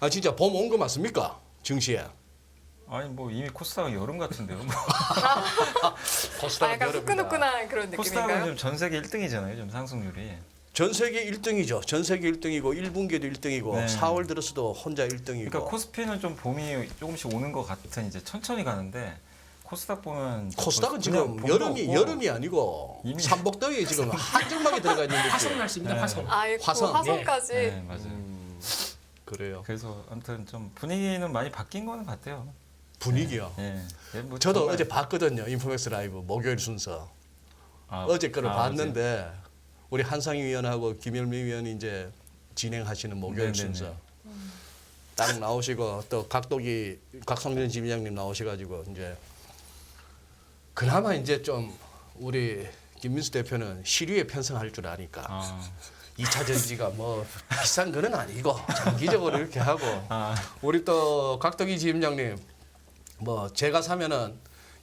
아 진짜 봄 온 거 맞습니까? 증시에. 아니 뭐 이미 코스닥은 여름 같은데요. 뭐. 코스닥은 약간 여름이다. 후끈후끈한 그런 코스닥은 느낌인가요? 지금 전 세계 1등이잖아요. 좀 상승률이. 전 세계 1등이죠. 전 세계 1등이고 1분기도 1등이고 네. 4월 들어서도 혼자 1등이고. 그러니까 코스피는 좀 봄이 조금씩 오는 것 같은 이제 천천히 가는데 코스닥 보면 코스닥은 그냥 지금 봄도 없고 여름이 아니고 이미- 삼복더위에 지금 한정막이 들어가 있는 느낌. 화성 날씨입니다. 네. 화성. 아이고 화성. 화성까지. 네, 맞아요. 그래요. 그래서 아무튼 좀 분위기는 많이 바뀐 거는 같아요. 분위기요. 예. 예, 뭐 저도 정말- 어제 봤거든요. 인포맥스 라이브 목요일 순서. 아, 어제 거를 아, 봤는데 우리 한상희 위원하고 김열미 위원이 이제 진행하시는 목요일 네네네. 순서 딱 나오시고 또 각성준 지부장님 나오셔가지고 이제 그나마 이제 좀 우리 김민수 대표는 시류에 편성할 줄 아니까 아, 2차 전지가 뭐 비싼 거는 아니고 장기적으로 이렇게 하고 아, 우리 또 각덕이 지부장님 뭐 제가 사면은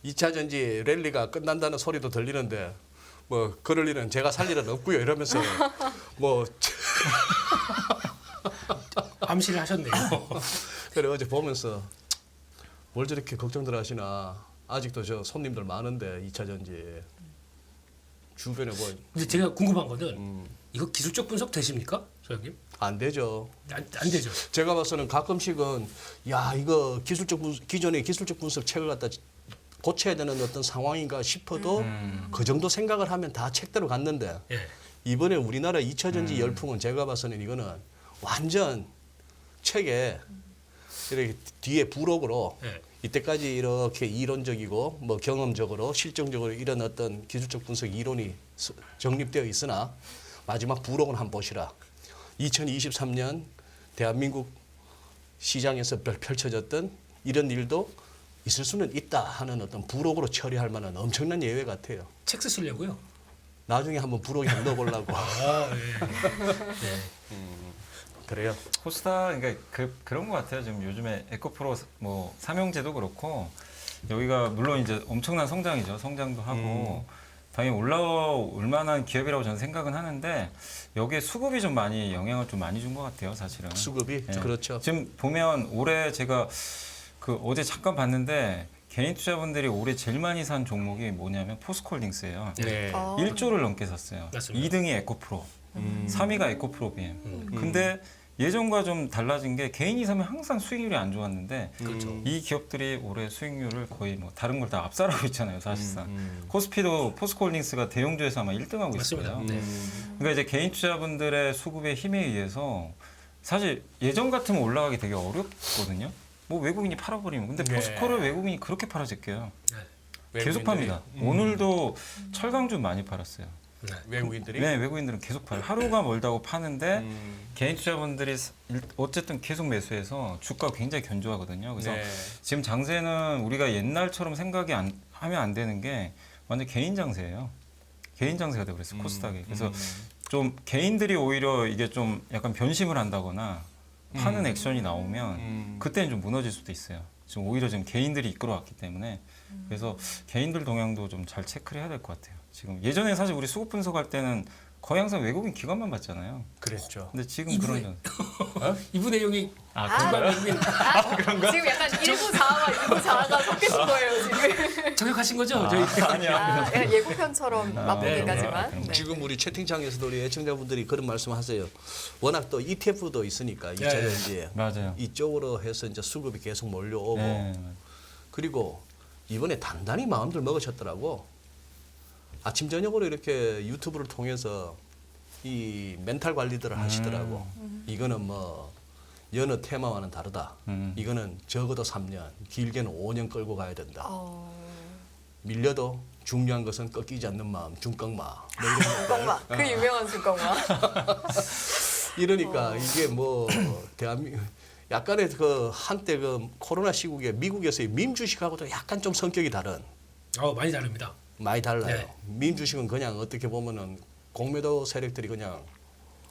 2차 전지 랠리가 끝난다는 소리도 들리는데 뭐 그럴 일은 제가 살 일은 없고요 이러면서 뭐 암시를 하셨네요. 그래 어제 보면서 뭘 저렇게 걱정들 하시나 아직도 저 손님들 많은데 2차 전지 주변에 뭐 안 근데 제가 궁금한 거는 이거 기술적 분석 되십니까, 소장님? 되죠. 안 되죠. 제가 봐서는 가끔씩은 야 이거 기존의 기술적 분석 책을 갖다 고쳐야 되는 어떤 상황인가 싶어도 그 정도 생각을 하면 다 책대로 갔는데 예. 이번에 우리나라 2차 전지 열풍은 제가 봐서는 이거는 완전 책에 이렇게 뒤에 부록으로 예. 이때까지 이렇게 이론적이고 뭐 경험적으로 실증적으로 이런 어떤 기술적 분석 이론이 정립되어 있으나 마지막 부록은 한번 보시라. 2023년 대한민국 시장에서 펼쳐졌던 이런 일도 있을 수는 있다 하는 어떤 부록으로 처리할 만한 엄청난 예외 같아요. 책 쓰시려고요? 나중에 한번 부록에 한번 넣어보려고. 아, 예. 그래요. 코스닥 그러니까 그런 것 같아요. 지금 요즘에 에코프로 뭐 삼형제도 그렇고 여기가 물론 이제 엄청난 성장이죠. 성장도 하고 당연히 올라올 만한 기업이라고 저는 생각은 하는데 여기에 수급이 좀 많이 영향을 좀 많이 준 것 같아요. 사실은. 수급이 예. 그렇죠. 지금 보면 올해 제가 그 어제 잠깐 봤는데 개인 투자분들이 올해 제일 많이 산 종목이 뭐냐면 포스코홀딩스예요. 네. 1조를 넘게 샀어요. 맞습니다. 2등이 에코프로, 3위가 에코프로 BM. 근데 예전과 좀 달라진 게 개인이 사면 항상 수익률이 안 좋았는데 이 기업들이 올해 수익률을 거의 뭐 다른 걸 다 압살하고 있잖아요, 사실상. 코스피도 포스코홀딩스가 대형주에서 아마 1등하고 맞습니다. 있어요. 네. 그러니까 이제 개인 투자분들의 수급의 힘에 의해서 사실 예전 같으면 올라가기 되게 어렵거든요. 뭐 외국인이 팔아버리면 근데 네. 포스코를 외국인이 그렇게 팔아 제껴요. 계속 외국인들이. 팝니다. 오늘도 철강주 많이 팔았어요. 외국인들이. 네, 외국인들은 계속 팔아요. 하루가 멀다고 파는데 개인 투자분들이 어쨌든 계속 매수해서 주가가 굉장히 견조하거든요. 그래서 네. 지금 장세는 우리가 옛날처럼 하면 안 되는 게 완전 개인 장세예요. 개인 장세가 되고 그랬어요. 코스닥이. 그래서 좀 개인들이 오히려 이게 좀 약간 변심을 한다거나 파는 액션이 나오면 그때는 좀 무너질 수도 있어요. 지금 오히려 지금 개인들이 이끌어왔기 때문에 그래서 개인들 동향도 좀 잘 체크를 해야 될 것 같아요. 지금 예전에 사실 우리 수급 분석할 때는 거의 항상 외국인 기관만 봤잖아요. 그랬죠. 근데 지금 이분의- 그런 이분 내용이 그런가요? 외국인 지금 약간 일부 자아와 일부 자아가 섞이신 거예요 지금. 저격하신 거죠? 저희 아니야. 약간 예고편처럼 네. 맛보기까지만. 그런 거. 지금 우리 채팅창에서도 우리 애청자분들이 그런 말씀하세요. 워낙 또 ETF도 있으니까 예. 2차 전지에 맞아요. 이쪽으로 해서 이제 수급이 계속 몰려오고 네. 그리고 이번에 단단히 마음들 먹으셨더라고. 아침 저녁으로 이렇게 유튜브를 통해서 이 멘탈 관리들을 하시더라고. 이거는 뭐 여느 테마와는 다르다. 이거는 적어도 3년, 길게는 5년 끌고 가야 된다. 밀려도 중요한 것은 꺾이지 않는 마음, 중꺾마. 뭐 이런 것들. 중꺾마. 그 유명한 중꺾마. 이러니까 이게 뭐 대한민국 약간의 그 한때 그 코로나 시국에 미국에서의 밈 주식하고도 약간 좀 성격이 다른. 많이 다릅니다. 많이 달라요. 네. 민 주식은 그냥 어떻게 보면은 공매도 세력들이 그냥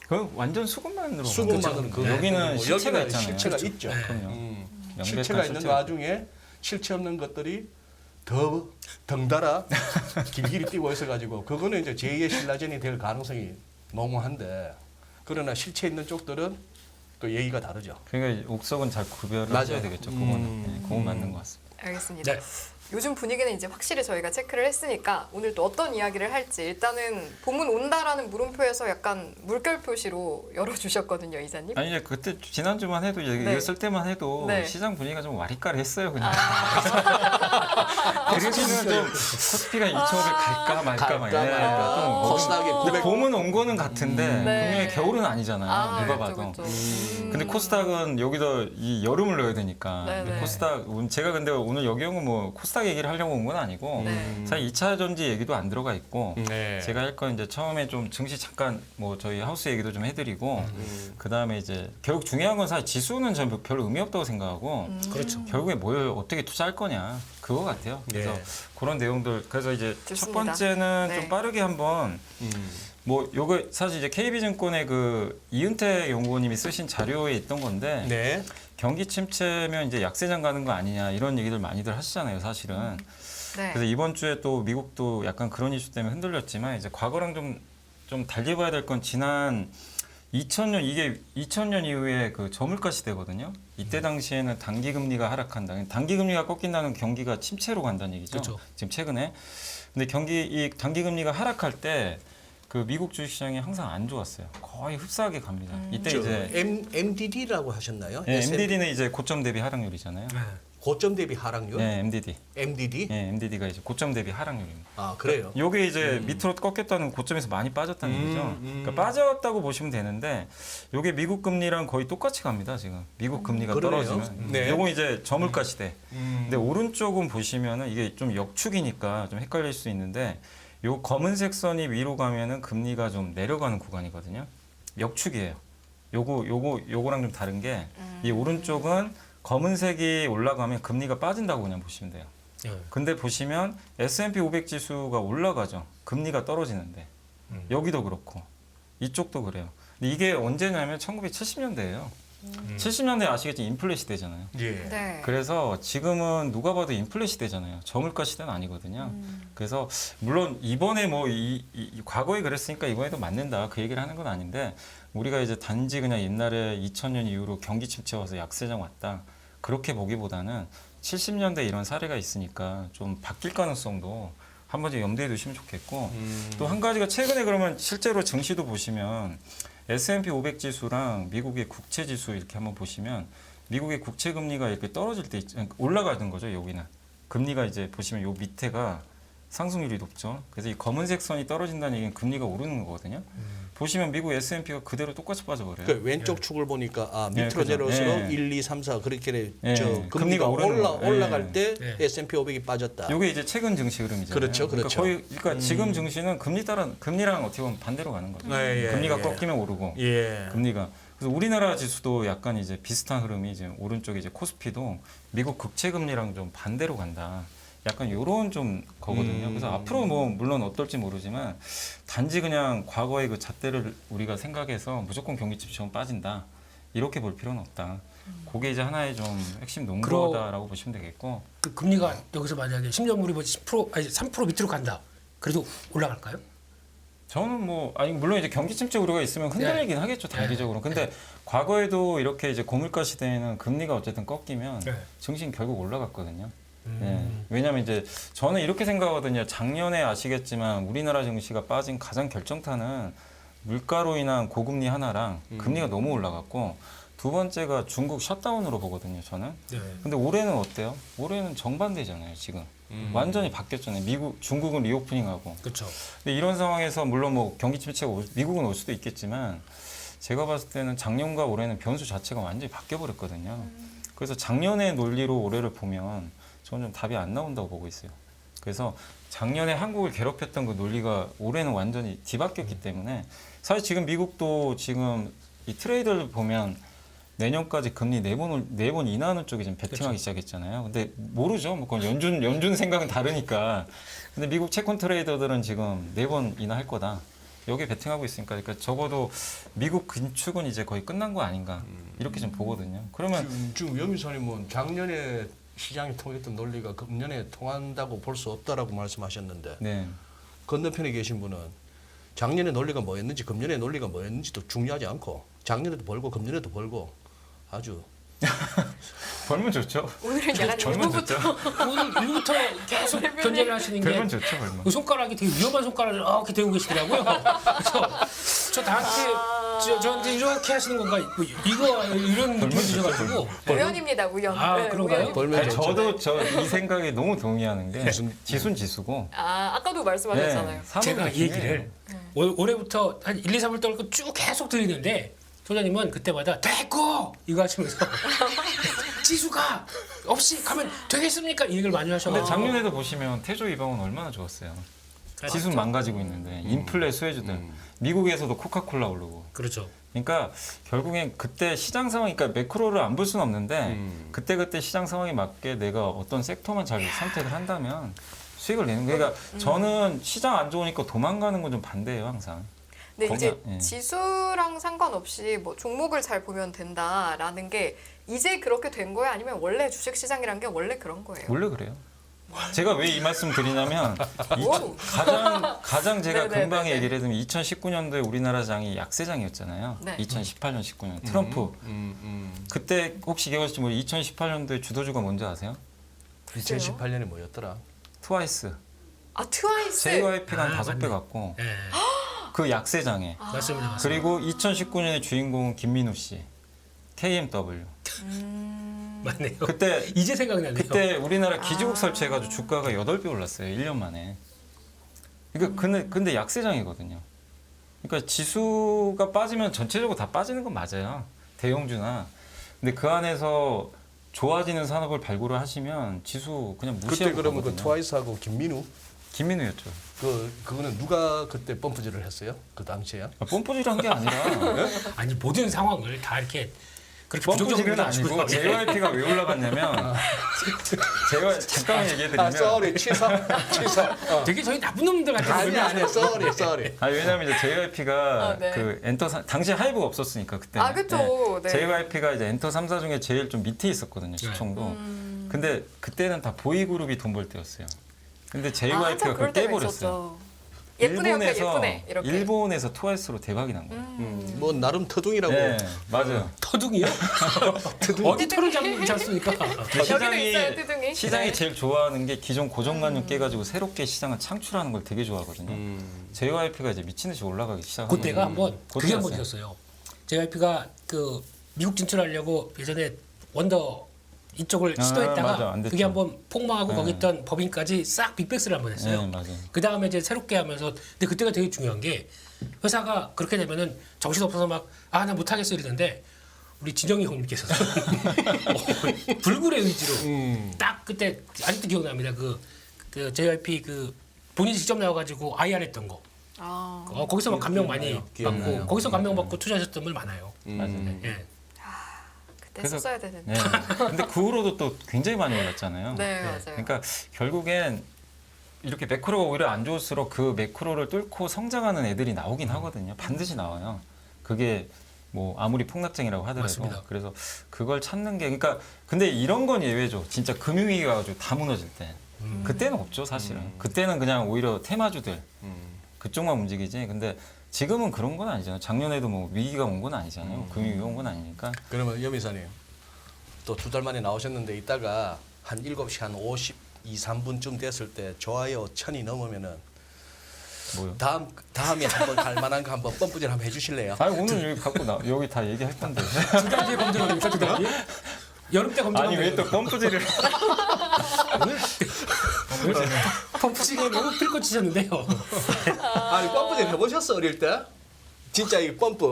그 완전 수급만으로 수급만으로 그 여기는 실체가 여기는 있잖아요. 실체가 그렇죠. 있죠. 네. 그럼요. 명백한 실체가 있는 실체가 와중에 실체 없는 것들이 더 덩달아 길길이 뛰고 있어가지고 그거는 이제 제2의 신라젠이 될 가능성이 농후한데 그러나 실체 있는 쪽들은 그 얘기가 다르죠. 그러니까 옥석은 잘 구별을 맞아요. 하셔야 되겠죠. 그거는 네, 그건 맞는 것 같습니다. 알겠습니다. 네. 요즘 분위기는 이제 확실히 저희가 체크를 했으니까 오늘 또 어떤 이야기를 할지 일단은 봄은 온다라는 물음표에서 약간 물결 표시로 열어주셨거든요, 이사님. 아니 이제 그때 지난주만 해도 네. 이거 쓸 때만 해도 네. 시장 분위기가 좀 와리까리했어요 그냥. 아. 그래서는 좀 코스피가 2,500 갈까 말까 막 갈까 이래. 말까. 좀 코스닥이 근데 900. 봄은 온 거는 같은데 네. 분명히 겨울은 아니잖아요. 누가 그렇죠, 봐도. 그렇죠. 근데 코스닥은 여기서 이 여름을 넣어야 되니까. 네, 근데 네. 코스닥 제가 근데 오늘 여기 온 건 뭐 코스닥 얘기를 하려고 온 건 아니고 네. 사실 2차 전지 얘기도 안 들어가 있고 네. 제가 할 건 이제 처음에 좀 증시 잠깐 뭐 저희 하우스 얘기도 좀 해드리고 그 다음에 이제 결국 중요한 건 사실 지수는 전 별 의미 없다고 생각하고 그렇죠. 결국에 뭘 어떻게 투자할 거냐 그거 같아요. 그래서 네. 그런 내용들 그래서 이제 첫 좋습니다. 번째는 네. 좀 빠르게 한번 뭐 요거 사실 이제 KB증권의 그 이은택 연구원님이 쓰신 자료에 있던 건데 네. 경기 침체면 이제 약세장 가는 거 아니냐 이런 얘기들 많이들 하시잖아요, 사실은. 네. 그래서 이번 주에 또 미국도 약간 그런 이슈 때문에 흔들렸지만 이제 과거랑 좀 달리 봐야 될 건 지난 2000년 이게 2000년 이후에 그 저물가 시대거든요. 이때 당시에는 단기 금리가 하락한다. 단기 금리가 꺾인다는 경기가 침체로 간다는 얘기죠. 그렇죠. 지금 최근에. 근데 이 단기 금리가 하락할 때 그 미국 주식시장이 항상 안 좋았어요. 거의 흡사하게 갑니다. 이때 이제 MDD라고 하셨나요? 네, MDD는 이제 고점 대비 하락률이잖아요. 네. 고점 대비 하락률? 네, MDD. MDD? 네, MDD가 이제 고점 대비 하락률입니다. 아, 그래요. 요게 이제 밑으로 꺾였다는 고점에서 많이 빠졌다는 얘기죠. 그러니까 빠졌다고 보시면 되는데 요게 미국 금리랑 거의 똑같이 갑니다, 지금. 미국 금리가 그러네요. 떨어지면. 네. 요거 이제 저물가 시대. 근데 오른쪽은 보시면은 이게 좀 역축이니까 좀 헷갈릴 수 있는데 요 검은색 선이 위로 가면은 금리가 좀 내려가는 구간이거든요. 역축이에요. 요거랑 좀 다른 게 이 오른쪽은 검은색이 올라가면 금리가 빠진다고 그냥 보시면 돼요. 네. 근데 보시면 S&P 500 지수가 올라가죠. 금리가 떨어지는데. 여기도 그렇고 이쪽도 그래요. 근데 이게 언제냐면 1970년대예요. 70년대 아시겠지만 인플레 시대잖아요. 예. 네. 그래서 지금은 누가 봐도 인플레 시대잖아요. 저물가 시대는 아니거든요. 그래서 물론 이번에 뭐 과거에 그랬으니까 이번에도 맞는다 그 얘기를 하는 건 아닌데 우리가 이제 단지 그냥 옛날에 2000년 이후로 경기 침체 와서 약세장 왔다 그렇게 보기보다는 70년대 이런 사례가 있으니까 좀 바뀔 가능성도 한 번쯤 염두에 두시면 좋겠고 또 한 가지가 최근에 그러면 실제로 증시도 보시면 S&P 500 지수랑 미국의 국채 지수 이렇게 한번 보시면 미국의 국채 금리가 이렇게 떨어질 때 올라가는 거죠. 여기는 금리가 이제 보시면 요 밑에가 상승률이 높죠. 그래서 이 검은색 선이 떨어진다는 얘기는 금리가 오르는 거거든요. 보시면 미국 S&P가 그대로 똑같이 빠져버려요. 그 왼쪽 축을 보니까 네, 밑으로 그죠. 내려서 네. 1, 2, 3, 4 그렇게 네, 금리가 금리가 오르는 거예요. 올라갈 때 네. S&P 500이 빠졌다. 요게 이제 최근 증시 흐름이잖아요. 그렇죠, 그렇죠. 그러니까 지금 증시는 금리랑 어떻게 보면 반대로 가는 거죠. 예, 예, 금리가 예. 꺾이면 오르고 예. 금리가 그래서 우리나라 지수도 약간 이제 비슷한 흐름이 이제 오른쪽에 이제 코스피도 미국 국채 금리랑 좀 반대로 간다. 약간 요런 좀 거거든요. 그래서 앞으로 뭐 물론 어떨지 모르지만 단지 그냥 과거의 그 잣대를 우리가 생각해서 무조건 경기 침체는 빠진다. 이렇게 볼 필요는 없다. 그게 이제 하나의 좀 핵심 논거다라고 보시면 되겠고. 그 금리가 여기서 만약에 10년물이 뭐 10% 아니 3% 밑으로 간다. 그래도 올라갈까요? 저는 뭐 아니 물론 이제 경기 침체 우려가 있으면 흔들리긴 하겠죠 단기적으로. 근데 과거에도 이렇게 이제 고물가 시대에는 금리가 어쨌든 꺾이면 네. 증시는 결국 올라갔거든요. 예. 왜냐하면 이제 저는 이렇게 생각하거든요. 작년에 아시겠지만 우리나라 증시가 빠진 가장 결정타는 물가로 인한 고금리 하나랑 금리가 너무 올라갔고 두 번째가 중국 셧다운으로 보거든요. 저는. 네. 근데 올해는 어때요? 올해는 정반대잖아요. 지금 완전히 바뀌었잖아요. 중국은 리오프닝하고. 그렇죠. 근데 이런 상황에서 물론 뭐 경기 침체가 미국은 올 수도 있겠지만 제가 봤을 때는 작년과 올해는 변수 자체가 완전히 바뀌어 버렸거든요. 그래서 작년의 논리로 올해를 보면 저는 좀 답이 안 나온다고 보고 있어요. 그래서 작년에 한국을 괴롭혔던 그 논리가 올해는 완전히 뒤바뀌었기 때문에 사실 지금 미국도 지금 이 트레이더를 보면 내년까지 금리 네 번 인하하는 쪽에 지금 베팅하기 그렇죠. 시작했잖아요. 근데 모르죠. 뭐 그건 연준 생각은 다르니까. 근데 미국 채권 트레이더들은 지금 4번 인하할 거다. 여기에 베팅하고 있으니까 그러니까 적어도 미국 긴축은 이제 거의 끝난 거 아닌가 이렇게 좀 보거든요. 그러면 지금 염유사님은 작년에 시장이 통했던 논리가 금년에 통한다고 볼 수 없다라고 말씀하셨는데 네. 건너편에 계신 분은 작년에 논리가 뭐였는지 금년에 논리가 뭐였는지도 중요하지 않고 작년에도 벌고 금년에도 벌고 아주 벌면 좋죠. 오늘은 약간 벌면 일부부터 좋죠. 오늘 일부터 계속 견제를 하시는 게 벌면 좋죠, 벌면. 그 손가락이 되게 위험한 손가락을 이렇게 대고 계시더라고요. 그래서 저 나한테 저한테 이렇게 하시는 건가? 뭐 이거 이런 느낌이 드셔가지고. 우연입니다. 우연. 아, 네, 그런가요? 우연입니다. 벌면 아니, 좋죠. 저도 이 생각에 너무 동의하는 게 지수는 지수고. 아, 아까도 말씀하셨잖아요. 산업이 제가 이 중요해요. 얘기를 올해부터 한 1, 2, 3월 동안 쭉 계속 들리는데 소장님은 그때마다 됐고 이거 하시면서 지수가 없이 가면 되겠습니까? 이 얘기를 많이 근데 하셔가지고 작년에도 보시면 태조 이방은 얼마나 좋았어요. 지수는 망가지고 있는데 인플레 수혜주들 미국에서도 코카콜라 오르고. 그렇죠. 그러니까 결국엔 그때 시장 상황, 그러니까 매크로를 안 볼 수는 없는데 그때 시장 상황에 맞게 내가 어떤 섹터만 잘 선택을 한다면 수익을 내는 거예요. 그러니까 저는 시장 안 좋으니까 도망가는 건 좀 반대예요, 항상. 근데 이제 거기가, 예. 지수랑 상관없이 뭐 종목을 잘 보면 된다라는 게 이제 그렇게 된 거예요? 아니면 원래 주식 시장이란 게 원래 그런 거예요? 원래 그래요. 제가 왜 이 말씀 드리냐면 와우. 가장 제가 네네네네. 금방 얘기를 해드리면 2019년도에 우리나라 장이 약세장이었잖아요. 네. 2018년, 19년 트럼프. 그때 혹시 기억하실지 모르겠는데 2018년도에 주도주가 뭔지 아세요? 2018년에 뭐였더라? 트와이스. 아, 트와이스. JYP가 한 아, 5배 맞네. 갔고 예, 그 약세장에. 맞습니다. 그리고 2019년의 주인공은 김민우 씨. KMW. 맞네요. 그때 이제 생각나네요. 그때 우리나라 기지국 설치해가지고 주가가 8배 올랐어요. 1년 만에. 그러니까 근데 약세장이거든요. 그러니까 지수가 빠지면 전체적으로 다 빠지는 건 맞아요. 대형주나. 근데 그 안에서 좋아지는 산업을 발굴을 하시면 지수 그냥 그때 무시하고 그러면 그 가거든요. 트와이스하고 김민우 김민우였죠. 그거는 누가 그때 펌프질을 했어요? 그 당시에요? 뽐뿌질한 게 아니라 아니 모든 상황을 다 이렇게 그렇게 펌프질은 부정적으로 아니고 하시고 JYP가 왜 올라갔냐면 제가 잠깐만 얘기해드리면 쏘리 취사. 되게 저희 나쁜 놈들 같은 아니 쏘리. 왜냐면 이제 JYP가 아, 네. 그 엔터 당시 하이브가 없었으니까 그때. 아, 그쵸. 네. JYP가 이제 엔터 3사 중에 제일 좀 밑에 있었거든요, 시총도. 근데 그때는 다 보이그룹이 돈 벌 때였어요. 근데 JYP가 한참 그걸 그럴 때가 깨버렸어요. 있었죠. 예쁘네, 예쁘네. 이렇게. 일본에서 트와이스로 대박이 난 거예요. 뭐 나름 터둥이라고. 네, 맞아요. 터둥이요? 어디 털을 잡습니까? 여기도 있어요, 뜨둥이. 시장이 네. 제일 좋아하는 게 기존 고정관념 깨가지고 새롭게 시장을 창출하는 걸 되게 좋아하거든요. JYP가 이제 미친 듯이 올라가기 시작한 그때가 한번 그게 한번 그때였어요. 있었어요. JYP가 그 미국 진출하려고 예전에 원더 이쪽을 아, 시도했다가 맞아, 안 됐죠. 그게 한번 폭망하고 네. 거기 있던 법인까지 싹 빅백스를 한번 했어요. 네, 맞아요. 그 다음에 이제 새롭게 하면서 근데 그때가 되게 중요한 게 회사가 그렇게 되면은 정신 없어서 막 아 나 못하겠어 이러는데 우리 진영이 형님께서 불굴의 의지로 딱 그때 아직도 기억납니다. 그 JYP 그 본인이 직접 나와가지고 IR 했던 거. 아, 거기서 막 감명 많이 기억나요. 받고 거기서 감명 받고 투자하셨던 분 많아요. 맞아요. 예. 그때 그래서- 썼어야 되는데. 네. 근데 그 후로도 또 굉장히 많이 올랐잖아요. 네, 맞아요. 그러니까 결국엔 이렇게 매크로가 오히려 안 좋을수록 그 매크로를 뚫고 성장하는 애들이 나오긴 하거든요. 반드시 나와요. 그게 뭐 아무리 폭락장이라고 하더라도. 맞습니다. 그래서 그걸 찾는 게 그러니까 근데 이런 건 예외죠. 진짜 금융위기가 가지고 다 무너질 때. 그때는 없죠, 사실은. 그때는 그냥 오히려 테마주들 그쪽만 움직이지. 근데 지금은 그런 건 아니잖아요. 작년에도 뭐 위기가 온 건 아니잖아요. 금융위기가 온 건 아니니까. 그러면 염 이사님 또 2달 만에 나오셨는데 이따가 한 7시 한 52, 3분쯤 됐을 때 좋아요 1000이 넘으면은 뭐요? 다음에 한번 갈 만한 거 한번 펌프질 한번 해주실래요? 아니 오늘 여기 갖고 여기 다 얘기할 건데. 두 달 뒤에 검증합니까? 두 달 뒤에? 여름 때 검증하면 아니 왜 또 펌프질을 펌프질에 너무 필고 치셨는데요. 아니 펌프질 해보셨어 어릴 때? 진짜 이 펌프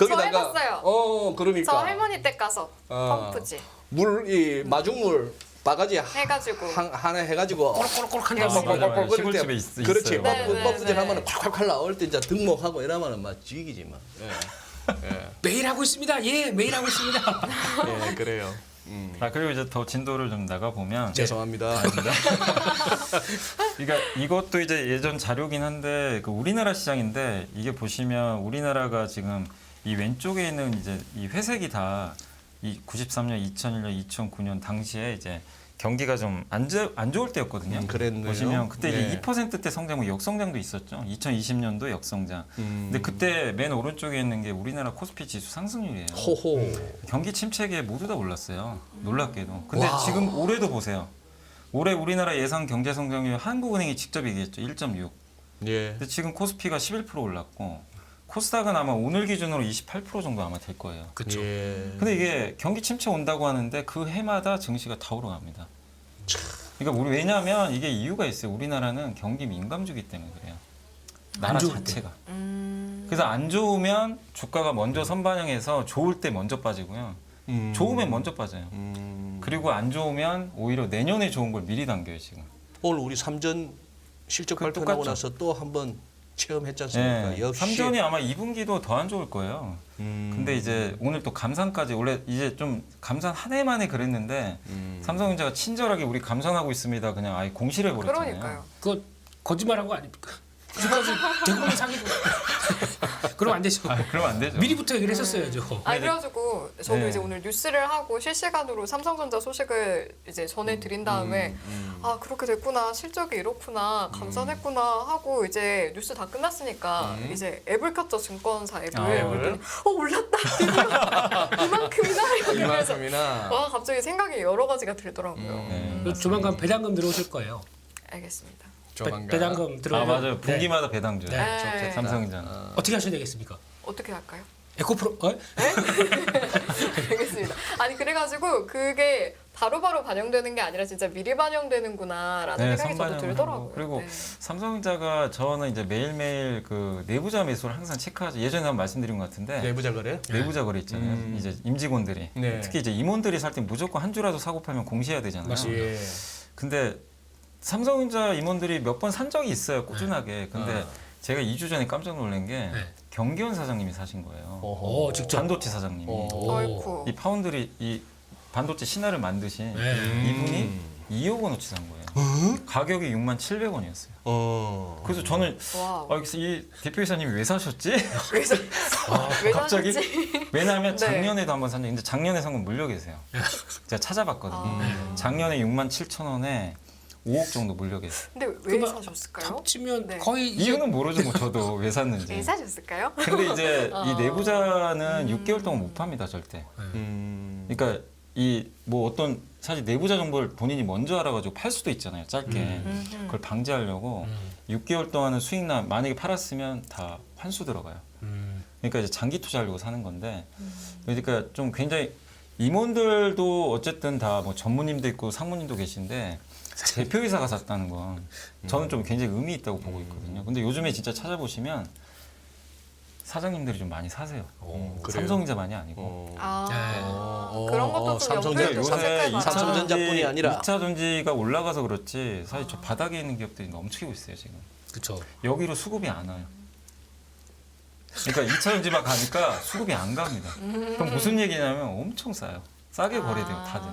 해봤어요. 그러니까 저 할머니 댁 가서 어. 펌프지 이 마중물 바가지 해가지고. 하나 해가지고 꼬록꼬록 한 맞아, 장씩. 맞아. 그럴 시골집에 때 있어요. 그렇지 네, 네, 펌프질 네. 하면은 콸콸콸 나올 때 이제 등목하고 이러면은 막 쥐기지 막. 예. 매일 하고 있습니다. 예, 매일 하고 있습니다. 예, 그래요. 아 그리고 이제 더 진도를 좀 나가 보면 죄송합니다. 그러니까 이것도 이제 예전 자료긴 한데 그 우리나라 시장인데 이게 보시면 우리나라가 지금 이 왼쪽에 있는 이제 이 회색이 다 이 93년, 2001년, 2009년 당시에 이제 경기가 좀 안 좋을 때였거든요. 그랬네요. 보시면 그때 네. 이제 2%대 성장, 역성장도 있었죠. 2020년도 역성장. 근데 그때 맨 오른쪽에 있는 게 우리나라 코스피 지수 상승률이에요. 호호. 경기 침체기에 모두 다 올랐어요. 놀랍게도. 근데 와. 지금 올해도 보세요. 올해 우리나라 예상 경제 성장률 한국은행이 직접 얘기했죠. 1.6. 예. 근데 지금 코스피가 11% 올랐고 코스닥은 아마 오늘 기준으로 28% 정도 아마 될 거예요. 그렇죠. 예. 근데 이게 경기 침체 온다고 하는데 그 해마다 증시가 다 오르갑니다. 그러니까 우리 왜냐하면 이게 이유가 있어요. 우리나라는 경기 민감주기 때문에 그래요. 나라 좋을 때. 자체가. 그래서 안 좋으면 주가가 먼저 선반영해서 좋을 때 먼저 빠지고요. 좋으면 먼저 빠져요. 그리고 안 좋으면 오히려 내년에 좋은 걸 미리 당겨요 지금. 오늘 우리 삼전 실적 그 발표하고 똑같죠. 나서 또 한번 체험했지 않습니까? 네, 역시. 삼전이 아마 2분기도 더 안 좋을 거예요. 근데 이제 오늘 또 감산까지 원래 이제 좀 감산 한 해 만에 그랬는데 삼성전자가 친절하게 우리 감산하고 있습니다. 그냥 아예 공시를 해버렸잖아요. 그러니까요. 그거 거짓말한 거 아닙니까? 지금까지 대국민 사기고 그러면 안 되죠. 아, 그러면 안 되죠. 미리부터 얘기를 했었어야죠. 아니 그래가지고 저도 네. 이제 오늘 뉴스를 하고 실시간으로 삼성전자 소식을 이제 전해드린 다음에 아 그렇게 됐구나 실적이 이렇구나 감산했구나 하고 이제 뉴스 다 끝났으니까 이제 앱을 켰죠 증권사 앱을 아, 그랬더니 올랐다 드디어 이만큼이나 이러면서 이만큼이나. 와 갑자기 생각이 여러 가지가 들더라고요. 네. 조만간 배당금 들어오실 거예요. 알겠습니다. 조만간. 배당금 들어오면 아 맞아요. 분기마다 배당줘요. 네. 삼성전자. 어떻게 하셔야 되겠습니까? 어떻게 할까요? 에코프로 알겠습니다. 아니 그래가지고 그게 바로바로 반영되는 게 아니라 진짜 미리 반영되는구나라는 생각이 저도 선반영을 들더라고요. 하고. 그리고 네. 삼성전자가 저는 이제 매일매일 그 내부자 매수를 항상 체크하죠. 예전에 한번 말씀드린 것 같은데 내부자 거래? 내부자 거래 있잖아요. 이제 임직원들이 네. 특히 이제 임원들이 살 때 무조건 한 주라도 사고 팔면 공시해야 되잖아요. 맞습니다. 예. 근데 삼성전자 임원들이 몇 번 산 적이 있어요. 꾸준하게. 근데 제가 2주 전에 깜짝 놀란 게 네. 경기원 사장님이 사신 거예요. 어허. 직접. 반도체 사장님이. 어이쿠. 이 파운드리 이 반도체 신화를 만드신 네. 이분이 2억 원어치 산 거예요. 가격이 67,000원이었어요. 그래서 저는 와우. 그래서 이 대표이사님이 왜 사셨지? 그래서 왜 갑자기? 사셨지? 왜냐하면 네. 작년에도 한번 산 적이 있는데 작년에 산 건 물려 계세요. 제가 찾아봤거든요. 작년에 67,000원에 5억 정도 물려 계세요. 근데 왜 그거 사셨을까요? 합치면 네. 거의 이제 이유는 모르죠, 뭐 저도 왜 샀는지. 왜 사셨을까요? 근데 이제 이 내부자는 6개월 동안 못 팝니다, 절대. 그러니까 이 뭐 어떤 사실 내부자 정보를 본인이 먼저 알아가지고 팔 수도 있잖아요, 짧게. 그걸 방지하려고 6개월 동안은 수익나 만약에 팔았으면 다 환수 들어가요. 그러니까 이제 장기 투자하려고 사는 건데, 그러니까 좀 굉장히 임원들도 어쨌든 다 뭐 전무님도 있고 상무님도 계신데 대표이사가 샀다는 건 저는 좀 굉장히 의미 있다고 보고 있거든요. 근데 요즘에 진짜 찾아보시면 사장님들이 좀 많이 사세요. 그래요? 삼성전자만이 아니고. 그런 것도 좀 삼성전자 연구해서 요새 체크해 이 봐라. 삼성전자뿐이 아니라 2차 전지가 올라가서 그렇지 사실 저 바닥에 있는 기업들이 넘치고 있어요 지금. 그렇죠. 여기로 수급이 안 와요. 그러니까 2차 전지만 가니까 수급이 안 갑니다. 그럼 무슨 얘기냐면 엄청 싸요. 싸게 거래돼요 다들.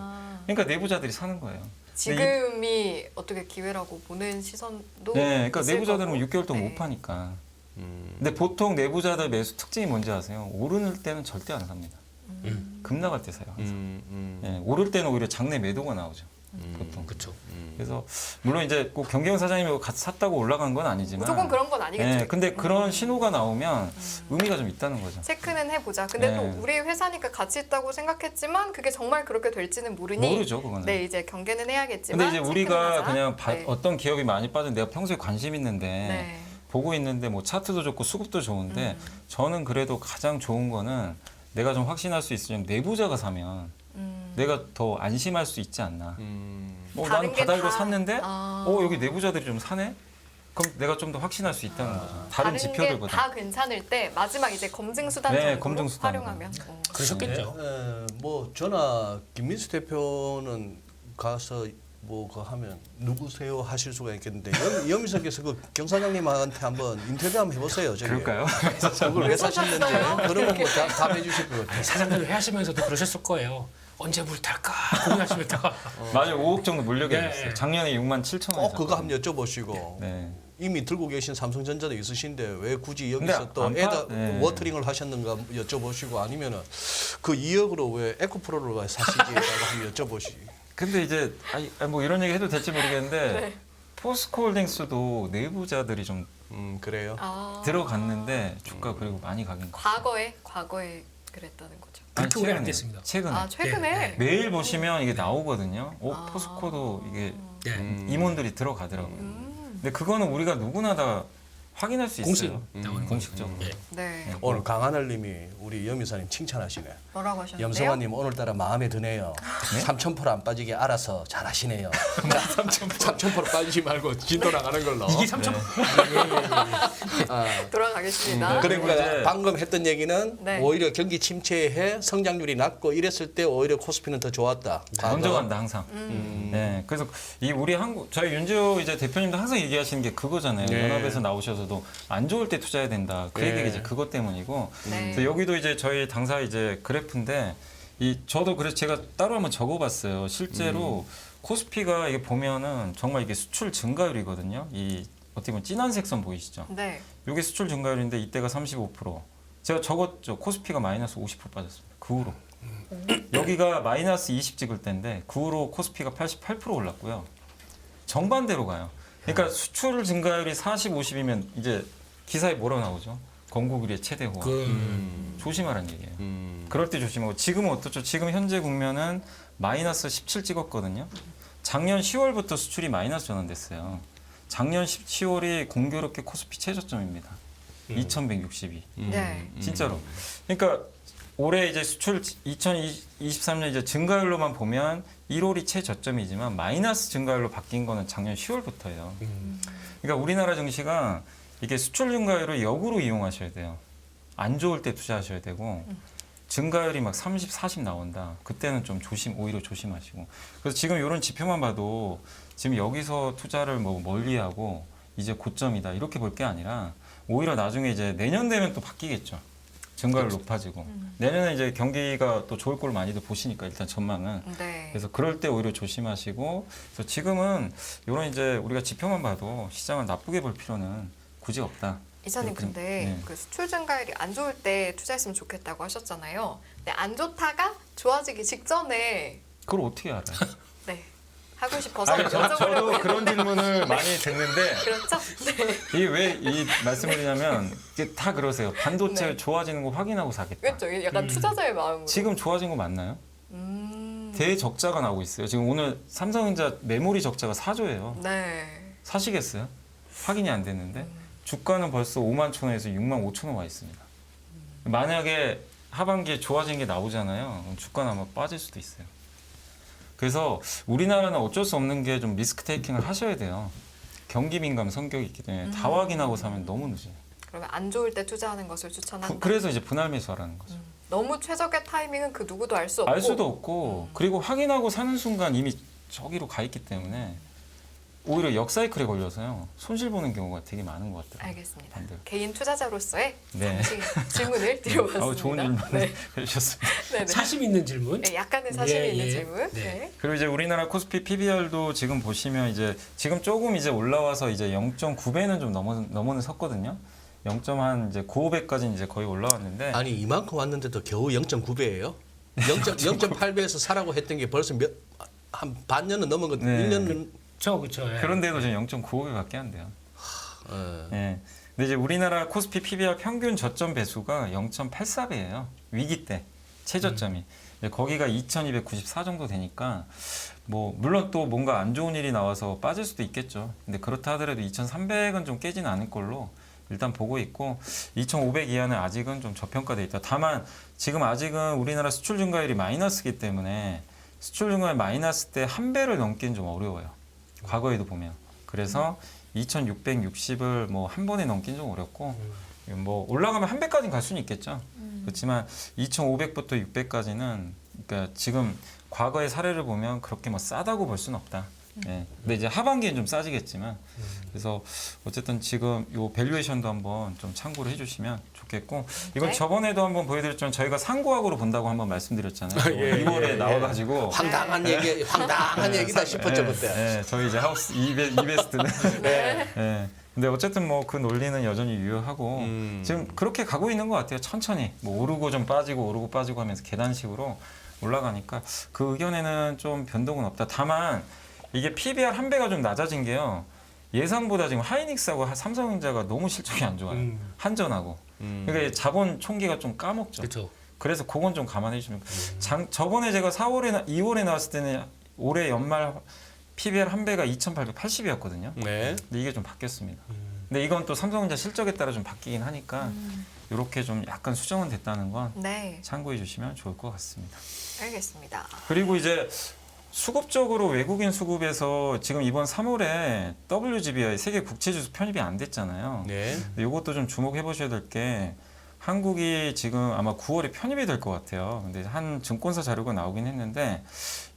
그러니까 내부자들이 사는 거예요. 지금이 어떻게 기회라고 보는 시선도 네, 그러니까 있을 내부자들은 거고. 6개월 동안 네. 못 파니까. 근데 보통 내부자들 매수 특징이 뭔지 아세요? 오르는 때는 절대 안 삽니다. 급 나갈 때 사요. 항상. 예, 오를 때는 오히려 장내 매도가 나오죠. 보통. 그렇죠. 그래서 물론 이제 꼭 경경 사장님이 같이 샀다고 올라간 건 아니지만. 무조건 그런 건 아니겠죠. 예, 근데 그런 신호가 나오면 의미가 좀 있다는 거죠. 체크는 해보자. 근데 네. 또 우리 회사니까 가치 있다고 생각했지만 그게 정말 그렇게 될지는 모르니 모르죠, 그거는. 네 이제 경계는 해야겠지만 근데 이제 체크는 우리가 하자. 그냥 네. 어떤 기업이 많이 빠진 내가 평소에 관심 있는데 네. 보고 있는데 뭐 차트도 좋고 수급도 좋은데 저는 그래도 가장 좋은 거는 내가 좀 확신할 수 있으면 내부자가 사면 내가 더 안심할 수 있지 않나. 뭐 다른 나는 게 바닥으로 다- 샀는데 아. 여기 내부자들이 좀 사네? 그럼 내가 좀 더 확신할 수 있다는 거죠. 다른 게 지표들보다. 다 괜찮을 때 마지막 이제 검증 수단 네, 정도로 검증 수단으로. 활용하면 그러셨겠죠. 뭐 저나 김민수 대표는 가서 뭐 그 하면 누구세요 하실 수가 있겠는데 염희석께서 그 경사장님한테 한번 인터뷰 한번 해보세요. 저기. 그럴까요? 그걸 왜 사셨는지 사셨어요? 그러면 뭐 답해 주실 것 같아요. 사장님 회하시면서도 그러셨을 거예요. 언제 물 탈까 고민하시면서 맞아요. 5억 정도 물려게 네. 됐어요. 작년에 67,000원. 꼭 그거 한번 여쭤보시고 네. 이미 들고 계신 삼성전자도 있으신데 왜 굳이 근데 여기서 또 안 에다 네. 워터링을 하셨는가 여쭤보시고 아니면은 그 2억으로 왜 에코프로를 왜 사시지라고 한번 여쭤보시. 근데 이제 뭐 이런 얘기 해도 될지 모르겠는데 네. 포스코홀딩스도 내부자들이 좀 그래요. 아. 들어갔는데 주가 그리고 많이 가긴 과거에 그랬다는 거죠. 그렇게 오래 안 최근에, 됐습니다. 최근에. 아 최근에. 네, 매일 보시면 이게 나오거든요. 아. 포스코도 이게 네. 임원들이 들어가더라고요. 근데 그거는 우리가 누구나 다 확인할 수 공식 있어요. 나오는 공식적으로. 네. 네. 오늘 강하늘님이 우리 염이사님 칭찬하시네. 뭐라고 하셨는데요? 염성아님 오늘따라 마음에 드네요. 3,000% 안 빠지게 알아서 잘하시네요. 3,000% 빠지지 말고 진도 나가는 걸로. 이게 3천. 돌아가겠습니다. 그러니까 이제- 방금 했던 얘기는 네. 오히려 경기 침체에 성장률이 낮고 이랬을 때 오히려 코스피는 더 좋았다. 먼저 간다 항상. 네, 그래서 이 우리 한국 저희 윤지호 이제 대표님도 항상 얘기하시는 게 그거잖아요. 네. 연합에서 나오셔서도 안 좋을 때 투자해야 된다. 그 네. 얘기가 이제 그것 때문이고. 네. 그래서 여기도 이제 저희 당사 이제 그래프인데 저도 그래서 제가 따로 한번 적어봤어요. 실제로 코스피가 이게 보면은 정말 이게 수출 증가율이거든요. 이 어떻게 보면 진한 색선 보이시죠? 네. 이게 수출 증가율인데 이때가 35%. 제가 적었죠. 코스피가 마이너스 50% 빠졌습니다. 그 후로. 여기가 마이너스 20 찍을 때인데 그 후로 코스피가 88% 올랐고요. 정반대로 가요. 그러니까 수출 증가율이 40, 50이면 이제 기사에 뭐라고 나오죠? 건국일의 최대 호황. 조심하라는 얘기예요. 그럴 때 조심하고 지금은 어떻죠? 지금 현재 국면은 마이너스 17 찍었거든요. 작년 10월부터 수출이 마이너스 전환됐어요. 작년 10월이 공교롭게 코스피 최저점입니다. 2162. 네. 진짜로. 그러니까 올해 이제 수출 2023년 이제 증가율로만 보면 1월이 최저점이지만 마이너스 증가율로 바뀐 거는 작년 10월부터예요. 그러니까 우리나라 증시가 이게 수출 증가율을 역으로 이용하셔야 돼요. 안 좋을 때 투자하셔야 되고 증가율이 막 30, 40 나온다. 그때는 좀 오히려 조심하시고. 그래서 지금 이런 지표만 봐도 지금 여기서 투자를 뭐 멀리하고 이제 고점이다 이렇게 볼 게 아니라 오히려 나중에 이제 내년 되면 또 바뀌겠죠. 증가율 높아지고 내년에 이제 경기가 또 좋을 걸 많이들 보시니까 일단 전망은 네. 그래서 그럴 때 오히려 조심하시고 그래서 지금은 이런 이제 우리가 지표만 봐도 시장을 나쁘게 볼 필요는 굳이 없다. 이사님 그렇군. 근데 네. 그 수출 증가율이 안 좋을 때 투자했으면 좋겠다고 하셨잖아요. 근데 안 좋다가 좋아지기 직전에 그걸 어떻게 알아요? 네 하고 싶어서 아니, 저도 여쭤보려고 그런 했는데 질문을 많이 듣는데 그렇죠? 네. 이게 왜 이 말씀을 드리냐면 이게 다 그러세요. 반도체 네. 좋아지는 거 확인하고 사겠다. 그렇죠. 이게 약간 투자자의 마음으로. 지금 좋아진 거 맞나요? 대적자가 나오고 있어요. 지금 오늘 삼성전자 메모리 적자가 4조예요. 네. 사시겠어요? 확인이 안 됐는데 주가는 벌써 5만 천 원에서 6만 5천 원 와 있습니다. 만약에 하반기에 좋아진 게 나오잖아요. 그럼 주가는 아마 빠질 수도 있어요. 그래서 우리나라는 어쩔 수 없는 게 좀 리스크 테이킹을 하셔야 돼요. 경기 민감 성격이 있기 때문에 다 확인하고 사면 너무 늦어요. 그러면 안 좋을 때 투자하는 것을 추천한다. 그래서 이제 분할 매수하라는 거죠. 너무 최적의 타이밍은 그 누구도 알 수 없고. 알 수도 없고 그리고 확인하고 사는 순간 이미 저기로 가 있기 때문에 오히려 역사이클에 걸려서요. 손실 보는 경우가 되게 많은 것 같아요. 알겠습니다. 반대로. 개인 투자자로서의 네. 잠시 질문을 드려봤습니다. 좋은 질문 네. 해주셨습니다. 네, 네. 사심 있는 질문. 네, 약간의 사심이 예, 있는 예. 질문. 네. 네. 그리고 이제 우리나라 코스피 PBR도 지금 보시면 이제 지금 조금 이제 올라와서 이제 0.9배는 좀 넘어는 섰거든요. 0.한 이제 9,500까지 이제 거의 올라왔는데 아니 이만큼 왔는데도 겨우 0.9배예요. 0.8배에서 사라고 했던 게 벌써 한 반년은 넘은 것. 네. 1년. 그렇죠. 예. 그런데도 지금 0.95배밖에 안 돼요. 어. 예. 근데 이제 우리나라 코스피 PBR 평균 저점 배수가 0.84배예요. 위기 때 최저점이. 이제 거기가 2,294 정도 되니까 뭐 물론 또 뭔가 안 좋은 일이 나와서 빠질 수도 있겠죠. 근데 그렇다 하더라도 2,300은 좀 깨지는 않을 걸로 일단 보고 있고 2,500 이하는 아직은 좀 저평가돼 있다. 다만 지금 아직은 우리나라 수출 증가율이 마이너스이기 때문에 수출 증가율 마이너스 때 한 배를 넘기는 좀 어려워요. 과거에도 보면. 그래서 2,660을 뭐 한 번에 넘기는 좀 어렵고 뭐 올라가면 한 배까지는 갈 수는 있겠죠. 그렇지만 2,500부터 600까지는 그러니까 지금 과거의 사례를 보면 그렇게 뭐 싸다고 볼 수는 없다. 예. 근데 이제 하반기엔 좀 싸지겠지만 그래서 어쨌든 지금 요 밸류에이션도 한번 좀 참고를 해주시면 좋겠고 이건 네. 저번에도 한번 보여드렸지만 저희가 상고학으로 본다고 한번 말씀드렸잖아요. 예, 2월에 예, 나와가지고 황당한 얘기, 황당한 얘기다 싶었죠 그때. 예, 저희 이제 하우스 이베스트는 네. 예. 근데 어쨌든 뭐 그 논리는 여전히 유효하고 지금 그렇게 가고 있는 것 같아요. 천천히 뭐 오르고 좀 빠지고 오르고 빠지고 하면서 계단식으로 올라가니까 그 의견에는 좀 변동은 없다. 다만 이게 PBR 한 배가 좀 낮아진 게요. 예상보다 지금 하이닉스하고 삼성전자가 너무 실적이 안 좋아요. 한전하고. 그러니까 자본 총계가 좀 까먹죠. 그렇죠. 그래서 그건 좀 감안해 주시면 저번에 제가 2월에 나왔을 때는 올해 연말 PBR 한 배가 2,880이었거든요. 네. 근데 이게 좀 바뀌었습니다. 근데 이건 또 삼성전자 실적에 따라 좀 바뀌긴 하니까 이렇게 좀 약간 수정은 됐다는 건 네, 참고해 주시면 좋을 것 같습니다. 알겠습니다. 그리고 이제 수급적으로 외국인 수급에서 지금 이번 3월에 WGBI 세계 국채지수 편입이 안 됐잖아요. 네. 근데 이것도 좀 주목해 보셔야 될 게 한국이 지금 아마 9월에 편입이 될 것 같아요. 근데 한 증권사 자료가 나오긴 했는데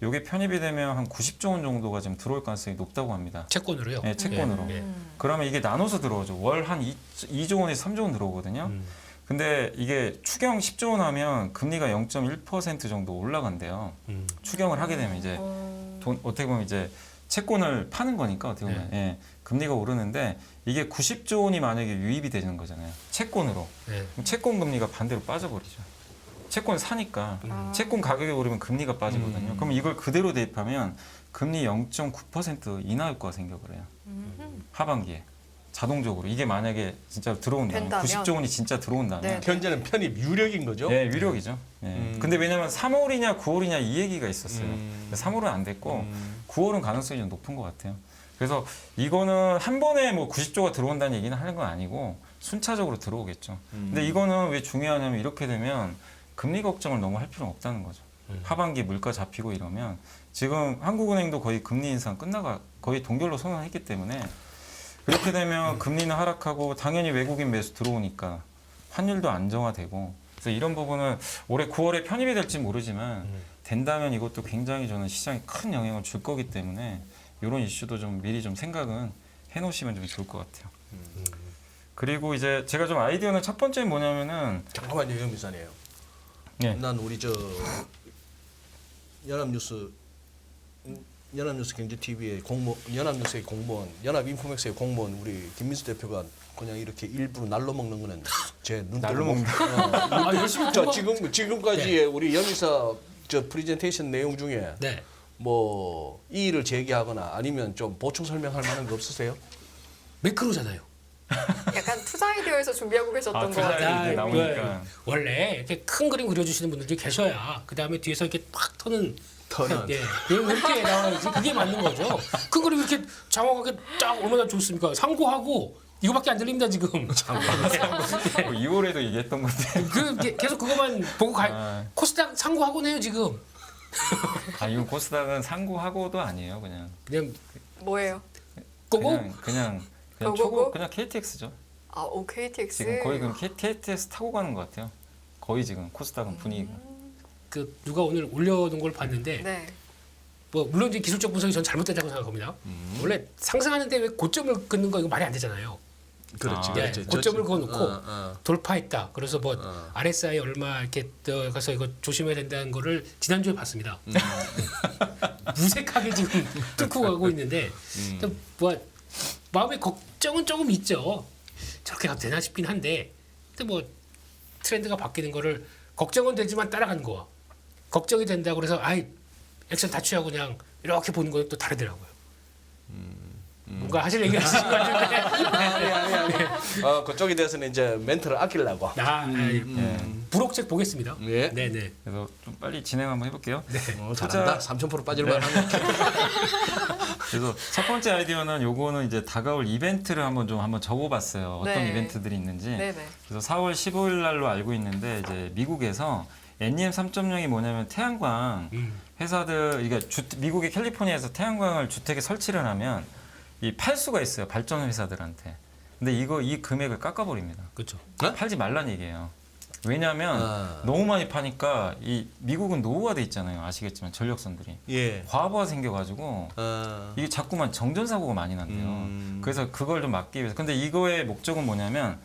이게 편입이 되면 한 90조 원 정도가 지금 들어올 가능성이 높다고 합니다. 채권으로요. 네, 채권으로. 예, 예. 그러면 이게 나눠서 들어오죠. 월 한 2조 원에서 3조 원 들어오거든요. 근데 이게 추경 10조 원 하면 금리가 0.1% 정도 올라간대요. 추경을 하게 되면 이제 돈 어떻게 보면 이제 채권을 파는 거니까 어떻게 보면 예, 금리가 오르는데 이게 90조 원이 만약에 유입이 되는 거잖아요. 채권으로. 네. 그럼 채권 금리가 반대로 빠져버리죠. 채권 사니까 채권 가격이 오르면 금리가 빠지거든요. 그럼 이걸 그대로 대입하면 금리 0.9% 인하 효과가 생겨버려요. 하반기에. 자동적으로 이게 만약에 진짜 들어온다면 된다면? 90조 원이 진짜 들어온다면 네. 현재는 편입 유력인 거죠? 예, 유력이죠. 예. 근데 왜냐면 3월이냐 9월이냐 이 얘기가 있었어요. 3월은 안 됐고 9월은 가능성이 좀 높은 것 같아요. 그래서 이거는 한 번에 뭐 90조가 들어온다는 얘기는 하는 건 아니고 순차적으로 들어오겠죠. 근데 이거는 왜 중요하냐면 이렇게 되면 금리 걱정을 너무 할 필요는 없다는 거죠. 하반기 물가 잡히고 이러면 지금 한국은행도 거의 금리 인상 끝나가 거의 동결로 선언했기 때문에 그렇게 되면 금리는 하락하고 당연히 외국인 매수 들어오니까 환율도 안정화되고 그래서 이런 부분은 올해 9월에 편입이 될지 모르지만 된다면 이것도 굉장히 저는 시장에 큰 영향을 줄 거기 때문에 이런 이슈도 좀 미리 좀 생각은 해놓으시면 좀 좋을 것 같아요. 그리고 이제 제가 좀 아이디어는 첫 번째 뭐냐면은 잠깐만요, 염미사네요. 예. 난 우리 저 연합뉴스 경제TV의 연합뉴스의 공무원, 연합인포맥스의 공무원 우리 김민수 대표가 그냥 이렇게 일부러 날로 먹는 거는 제 눈 날로 먹는 아, 열심히 저 공부- 지금까지의 우리 염미사 저 프레젠테이션 내용 중에 네. 뭐 이의를 제기하거나 아니면 좀 보충 설명할 만한 거 없으세요? 매크로잖아요. 약간 투자 아이디어에서 준비하고 계셨던 것 투자 같아요. 아이디어. 이제 나오니까. 원래 이렇게 큰 그림 그려주시는 분들이 계셔야 그 다음에 뒤에서 이렇게 팍 터는 터는. 예, 이렇게 나와야지 그게 맞는 거죠. 큰 그림 이렇게 장황하게 딱 얼마나 좋습니까? 상고하고 이거밖에 안 들립니다 지금. 뭐 2월에도 얘기했던 건데 계속 그것만 보고 아. 코스닥 상고하곤 해요 지금. 이건 코스닥은 상고하고도 아니에요. 그냥 뭐예요? 꼬고 그냥 고고고? 초고 그냥 KTX죠. 아, OKTX. 지금 거의 그럼 KTX 타고 가는 것 같아요. 거의 지금 코스닥은 분위기가. 그 누가 오늘 올려놓은 걸 봤는데 네. 뭐 물론 이제 기술적 분석이 전 잘못됐다고 생각합니다. 원래 상승하는데 왜 고점을 끊는 거 이거 말이 안 되잖아요. 그렇지, 아, 그렇지. 예, 고점을 그어놓고 어. 돌파했다. 그래서 뭐 RSI 얼마 이렇게 가서 이거 조심해야 된다는 거를 지난주에 봤습니다. 무색하게 지금 뚫고 가고 있는데 뭐 마음의 걱정은 조금 있죠. 저렇게 가도 되나 싶긴 한데 근데 뭐 트렌드가 바뀌는 거를 걱정은 되지만 따라가는 거와 걱정이 된다고 그래서 아이 액션 다 취하고 그냥 이렇게 보는 거는 또 다르더라고요. 뭔가 하실 얘기 하시는 것 같은데 아니. 그쪽에 대해서는 이제 멘트를 아끼려고. 부록책 보겠습니다. 예. 네네. 그래서 좀 빨리 진행 한번 해볼게요. 잘한다. 3,000% 빠질 만한 거. 그래서 첫 번째 아이디어는 요거는 이제 다가올 이벤트를 한번 적어봤어요. 어떤 네. 이벤트들이 있는지. 네네. 그래서 4월 15일 날로 알고 있는데 이제 미국에서 NEM 3.0이 뭐냐면 태양광 회사들 이게 미국의 캘리포니아에서 태양광을 주택에 설치를 하면 이 팔 수가 있어요. 발전 회사들한테. 근데 이 금액을 깎아버립니다. 그렇죠. 팔지 말란 얘기예요. 왜냐하면 아. 너무 많이 파니까 이 미국은 노후화돼 있잖아요. 아시겠지만 전력선들이 예. 과부하 생겨가지고 이게 자꾸만 정전 사고가 많이 난대요. 그래서 그걸 좀 막기 위해서. 근데 이거의 목적은 뭐냐면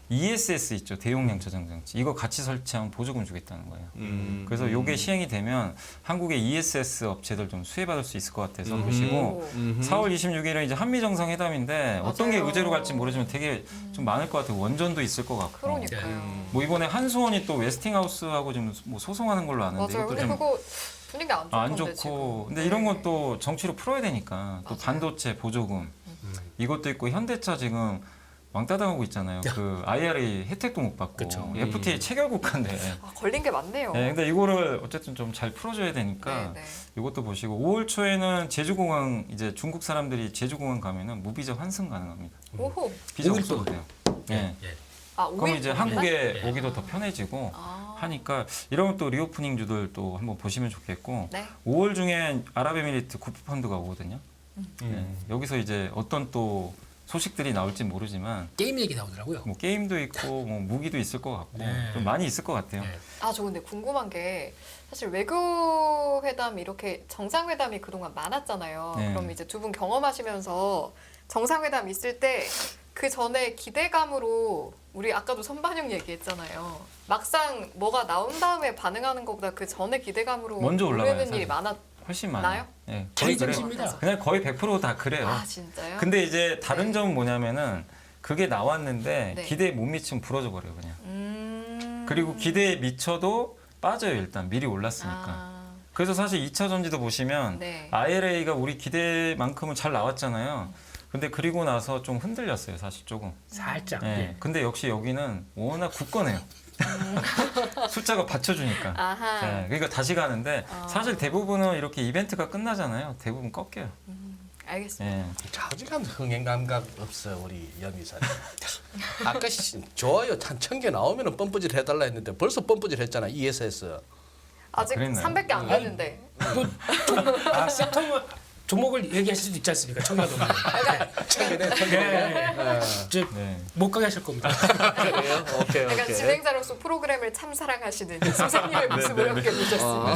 ESS 있죠. 대용량 저장 장치. 이거 같이 설치하면 보조금 주겠다는 거예요. 그래서 이게 시행이 되면 한국의 ESS 업체들 좀 수혜받을 수 있을 것 같아서 보시고 4월 26일은 이제 한미 정상회담인데 어떤 게 맞아요. 의제로 갈지 모르지만 되게 좀 많을 것 같아요. 원전도 있을 것 같고. 그러니까요. 뭐 이번에 한수원이 또 웨스팅하우스하고 지금 뭐 소송하는 걸로 아는데 맞아요. 이것도 근데 좀 그거 분위기 안 좋던데 안 좋고. 지금. 근데 네. 이런 건 또 정치로 풀어야 되니까. 또 맞아요. 반도체 보조금 이것도 있고 현대차 지금 왕따 당하고 있잖아요. 그 IRA 혜택도 못 받고 그쵸. FTA 체결 국가인데. 아, 걸린 게 많네요. 네, 근데 이거를 어쨌든 좀 잘 풀어줘야 되니까 네, 네. 이것도 보시고 5월 초에는 제주공항 이제 중국 사람들이 제주공항 가면은 무비자 환승 가능합니다. 오호. 비자 5일 없어도 동안. 돼요. 네. 예. 아, 그럼 5일 이제 동안? 한국에 네. 오기도 더 편해지고 아. 하니까 이런 또 리오프닝주들 또 한번 보시면 좋겠고 네. 5월 중에 아랍에미리트 구프펀드가 오거든요. 네. 여기서 이제 어떤 또 소식들이 나올지 모르지만 게임 얘기 나오더라고요. 뭐 게임도 있고 뭐 무기도 있을 것 같고 네. 좀 많이 있을 것 같아요. 네. 아, 저 근데 궁금한 게 사실 외교회담 이렇게 정상회담이 그동안 많았잖아요. 네. 그럼 이제 두 분 경험하시면서 정상회담 있을 때 그 전에 기대감으로 우리 아까도 선반영 얘기했잖아요. 막상 뭐가 나온 다음에 반응하는 것보다 그 전에 기대감으로 먼저 올라가요, 오르는 일이 사실. 많았. 훨씬 나요? 많아요. 네, 거의 그래요. 자의정신입니다. 그냥 거의 100% 다 그래요. 아, 진짜요? 근데 이제 다른 네. 점은 뭐냐면은 그게 나왔는데 네. 기대에 못 미치면 부러져 버려요 그냥. 그리고 음. 기대에 미쳐도 빠져요 일단 미리 올랐으니까. 아, 그래서 사실 2차 전지도 보시면 네. IRA가 우리 기대만큼은 잘 나왔잖아요. 근데 그리고 나서 좀 흔들렸어요 사실 조금. 살짝. 예. 예. 근데 역시 여기는 워낙 굳건해요. 숫자가 받쳐주니까. 아하. 네, 그러니까 다시 가는데 아. 사실 대부분은 이렇게 이벤트가 끝나잖아요. 대부분 꺾여요. 알겠습니다. 예. 자직한 흥행 감각 없어 우리 염이사님. 아까 좋아요 한 1000개 나오면은 펌프질 해달라 했는데 벌써 pom프질 했잖아 ESS. 아직 그랬나요? 300개 안 됐는데. 아, 섹터 종목을 얘기하실 수도 있지 않습니까? 청와도. 1000개네 1000개. 네. 네. 못 가게 하실 겁니다. 그래요? 오케이 약간 오케이. 진행자로서 프로그램을 참 사랑하시는 선생님의 모습을 함께 보셨습니다.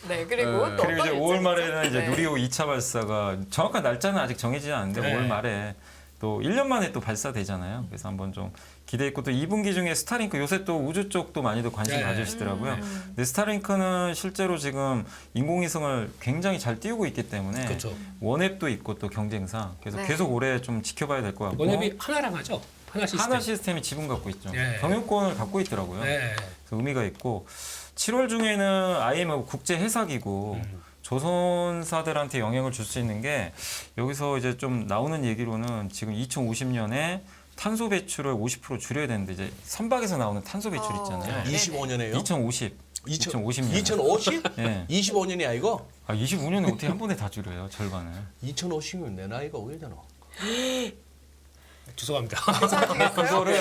네, 그리고 네. 또 그리고 이제 어떤 5월 일정이죠? 말에는 이제 네. 누리호 2차 발사가 정확한 날짜는 아직 정해지지 않은데 네. 5월 말에 또 1년 만에 또 발사되잖아요. 그래서 한번 좀 기대했고 또 2분기 중에 스타링크 요새 또 우주 쪽도 많이들 관심 네. 가지시더라고요. 근데 스타링크는 실제로 지금 인공위성을 굉장히 잘 띄우고 있기 때문에 그렇죠. 원앱도 있고 또 경쟁사 그래서 네. 계속 올해 좀 지켜봐야 될 것 같고 원앱이 하나랑 하죠. 하나 시스템. 하나 시스템이 지분 갖고 있죠. 네. 경영권을 갖고 있더라고요. 네. 그래서 의미가 있고 7월 중에는 IMF 국제 회사기구 조선사들한테 영향을 줄 수 있는 게 여기서 이제 좀 나오는 얘기로는 지금 2050년에 탄소 배출을 50% 줄여야 되는데 이제 선박에서 나오는 탄소 배출 있잖아요. 25년에요? 2050. 2050년. 2050? 예. 25년이 아니고? 아 25년에 어떻게 한 번에 다 줄여요? 절반을. 2050이면 내 나이가 어떻게 되나? 죄송합니다. 그거를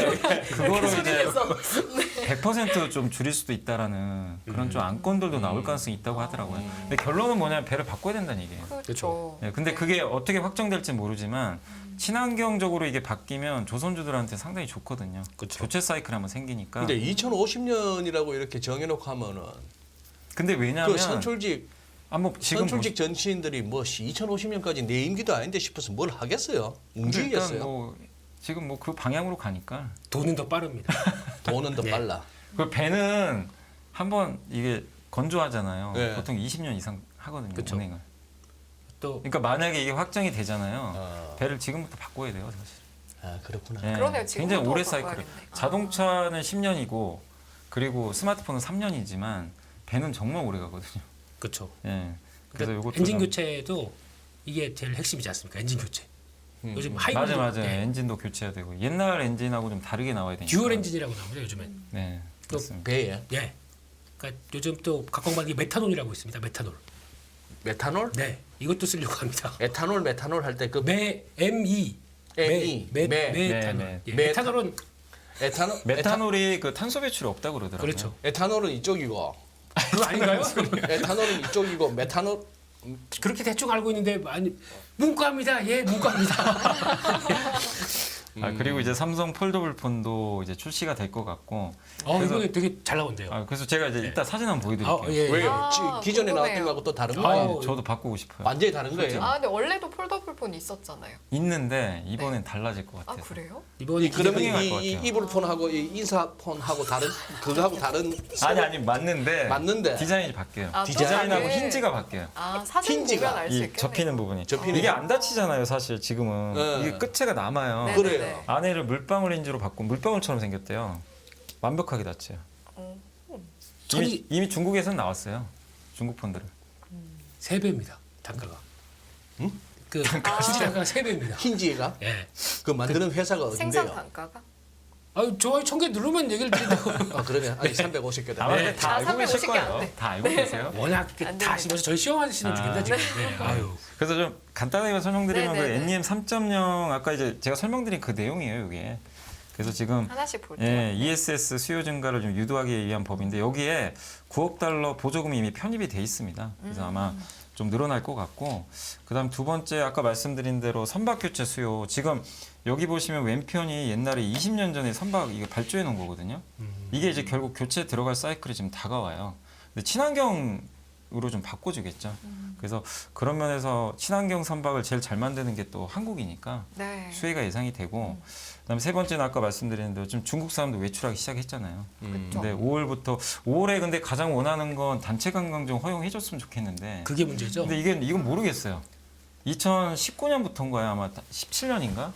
이제 그래서 100%좀 줄일 수도 있다라는 그런 좀 안건들도 나올 가능성이 있다고 하더라고요. 근데 결론은 뭐냐면 배를 바꿔야 된다는 얘기예요. 그렇죠. 네, 근데 그게 어떻게 확정될지 모르지만 친환경적으로 이게 바뀌면 조선주들한테 상당히 좋거든요. 그쵸. 교체 사이클 한번 생기니까. 근데 2050년이라고 이렇게 정해놓고 하면은 근데 왜냐하면 그 선출직 한번 지금 선출직 전시인들이 뭐 2050년까지 내 임기도 아닌데 싶어서 뭘 하겠어요? 움직이겠어요? 일단 뭐 지금 뭐 그 방향으로 가니까 돈은 더 빠릅니다. 돈은 더 네. 빨라. 그 배는 한번 이게 건조하잖아요. 네. 보통 20년 이상 하거든요. 그쵸. 운행을. 또 그러니까 만약에 이게 확정이 되잖아요. 어. 배를 지금부터 바꿔야 돼요, 사실. 아 그렇구나. 네, 그러네요. 지금부터 굉장히 오래 바꿔야겠네. 사이클을. 자동차는 10년이고 그리고 스마트폰은 3년이지만 배는 정말 오래 가거든요. 그렇죠. 예. 그래서 그러니까 요것도 엔진 좀- 교체도 이게 제일 핵심이지 않습니까? 엔진 교체. 요즘 맞아 하이브리드 맞아. 네. 엔진도 교체해야 되고 옛날 엔진하고 좀 다르게 나와야 되니까. 듀얼 엔진이라고 나오죠 요즘엔. 네. 또 맞습니다. 배에 예. 그러니까 요즘 또 각광받는 게 메탄올이라고 있습니다. 메탄올. 메탄올? 네. 이것도 쓰려고 합니다. 에탄올 메탄올 할 때 그 ME. ME. 메탄올. 네. 예, 메- 메탄올은 에탄올 메탄올이 그 탄소 배출이 없다고 그러더라고요. 그렇죠. 에탄올은 이쪽이고 그거 아닌가요? 에탄올은 이쪽이고 메탄올 그렇게 대충 알고 있는데 많이 문과입니다. 예, 문과입니다. 그리고 이제 삼성 폴더블 폰도 이제 출시가 될 것 같고. 이거 되게 잘 나온대요. 그래서 제가 이제 이따 사진 한번 보여드릴게요. 예. 왜요? 아, 기존에 궁금해요. 나왔던 거하고 또 다른 아, 거예요? 저도 바꾸고 싶어요. 완전히 다른 거예요? 아 근데 원래도 폴더블 폰 있었잖아요. 있는데 이번엔 달라질 것 아 같아요. 그래요? 이번에 그러면 흥행할 것 이 같아요. 이불폰하고 이 인사폰하고 다른 그거하고 다른 아니 맞는데 맞는데 디자인이 바뀌어요. 아, 디자인하고 그게- 힌지가 바뀌어요. 아 사진 힌지가 보면 알 수 이 있겠네요. 접히는 부분이. 접히는 이게 안 다치잖아요, 사실 지금은. 네. 이게 끝에가 남아요. 네. 그래요. 안에를 물방울 힌지로 바꾸면 물방울처럼 생겼대요. 완벽하게 닫혀요. 어. 이미 중국에서는 나왔어요. 중국 폰들은. 3배입니다. 단가가. 응? 그 단가가 3배입니다. 힌지가 예. 그 만드는 회사가 생산 어딘데요? 단가가? 좋아요 1000개 누르면 얘기를 드린다고. 그러면 아니 350개 아마 다. 다 알고 계실 350개 안 거예요. 돼. 다 알고 계세요. 워낙 안 다 됩니다. 아시면서 저희 시험하시는 중입니다 지금. 네. 아유. 그래서 좀 간단하게 설명드리면 그 네네네. NEM 3.0 아까 이제 제가 설명드린 그 내용이에요, 이게. 그래서 지금 하나씩 볼게요. 예, ESS 수요 증가를 좀 유도하기 위한 법인데 여기에 9억 달러 보조금이 이미 편입이 돼 있습니다. 그래서 아마 좀 늘어날 것 같고 그다음 두 번째 아까 말씀드린 대로 선박 교체 수요 지금 여기 보시면 왼편이 옛날에 20년 전에 선박 이거 발주해 놓은 거거든요. 이게 이제 결국 교체 들어갈 사이클이 지금 다가와요. 근데 친환경으로 좀 바꿔주겠죠. 그래서 그런 면에서 친환경 선박을 제일 잘 만드는 게 또 한국이니까 네. 수혜가 예상이 되고 그다음에 세 번째는 아까 말씀드린 대로 지금 중국 사람도 외출하기 시작했잖아요. 그쵸. 근데 5월에 근데 가장 원하는 건 단체 관광 좀 허용해줬으면 좋겠는데. 그게 문제죠. 근데 이건 모르겠어요. 2019년부터인가요? 아마 17년인가?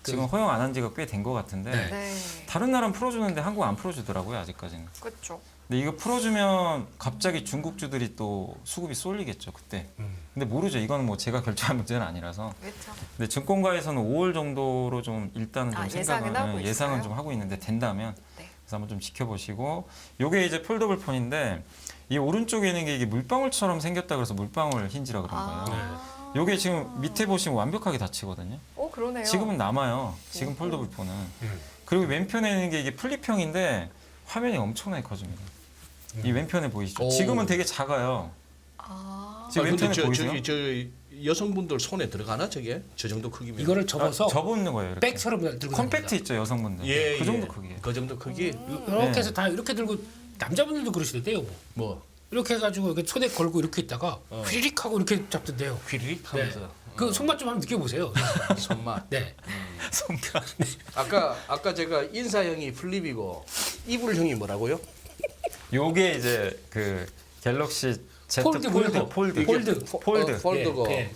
지금 허용 안 한 지가 꽤 된 것 같은데 네. 네. 다른 나라는 풀어주는데 한국 안 풀어주더라고요 아직까지는. 그렇죠. 근데 이거 풀어주면 갑자기 중국주들이 또 수급이 쏠리겠죠 그때. 근데 모르죠. 이건 뭐 제가 결정한 문제는 아니라서. 그렇죠. 근데 증권가에서는 5월 정도로 좀 일단은 좀 예상은 하고 생각을 예상은 있어요? 좀 하고 있는데 된다면 네. 그래서 한번 좀 지켜보시고 요게 이제 폴더블 폰인데 이 오른쪽에 있는 게 이게 물방울처럼 생겼다 그래서 물방울 힌지라 그런 거예요. 아. 요게 지금 밑에 보시면 완벽하게 닫히거든요. 그러네요. 지금은 남아요. 지금 폴더블 폰은. 그리고 왼편에 있는 게 이게 플립형인데 화면이 엄청나게 커집니다. 이 왼편에 보이시죠? 오. 지금은 되게 작아요. 아. 지금 왼편에 보이세요? 저기 여성분들 손에 들어가나 저게 저 정도 크기면? 이거를 접어서 접는 거예요. 이렇게. 백처럼 들고 컴팩트 다닙니다. 있죠 여성분들. 예, 그 정도 예. 크기예요. 그 정도 크기. 이렇게 네. 해서 다 이렇게 들고 남자분들도 그러시던데요. 뭐. 뭐 이렇게 해가지고 이렇게 손에 걸고 이렇게 있다가 휘리릭 하고 이렇게 잡던데요. 휘리릭 네. 하면서 그 손맛 좀 한번 느껴보세요. 손맛. 네. 손가. 아까 제가 인사형이 플립이고 이불형이 뭐라고요? 요게 이제 그 갤럭시 Z 폴드 뭐예요? 폴드 이게 폴드고 예,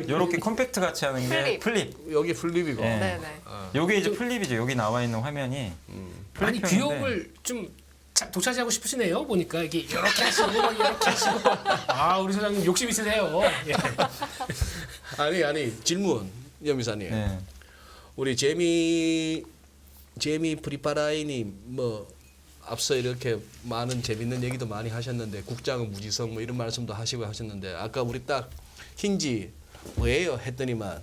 요렇게 컴팩트 같이 하는 게 플립. 여기 플립이고. 예. 네네. 요게 이제 플립이죠. 여기 나와 있는 화면이 많이 플립형인데 귀여움을 좀 독차지하고 싶으시네요. 보니까 이게 이렇게 하시고 막 이렇게 하시고. 아 우리 소장님 욕심 있으세요. 예. 아니 질문 염이사님. 네. 우리 제미 프리파라이님 뭐 앞서 이렇게 많은 재밌는 얘기도 많이 하셨는데 국장은 무지성 뭐 이런 말씀도 하시고 하셨는데 아까 우리 딱 힌지 뭐예요 했더니만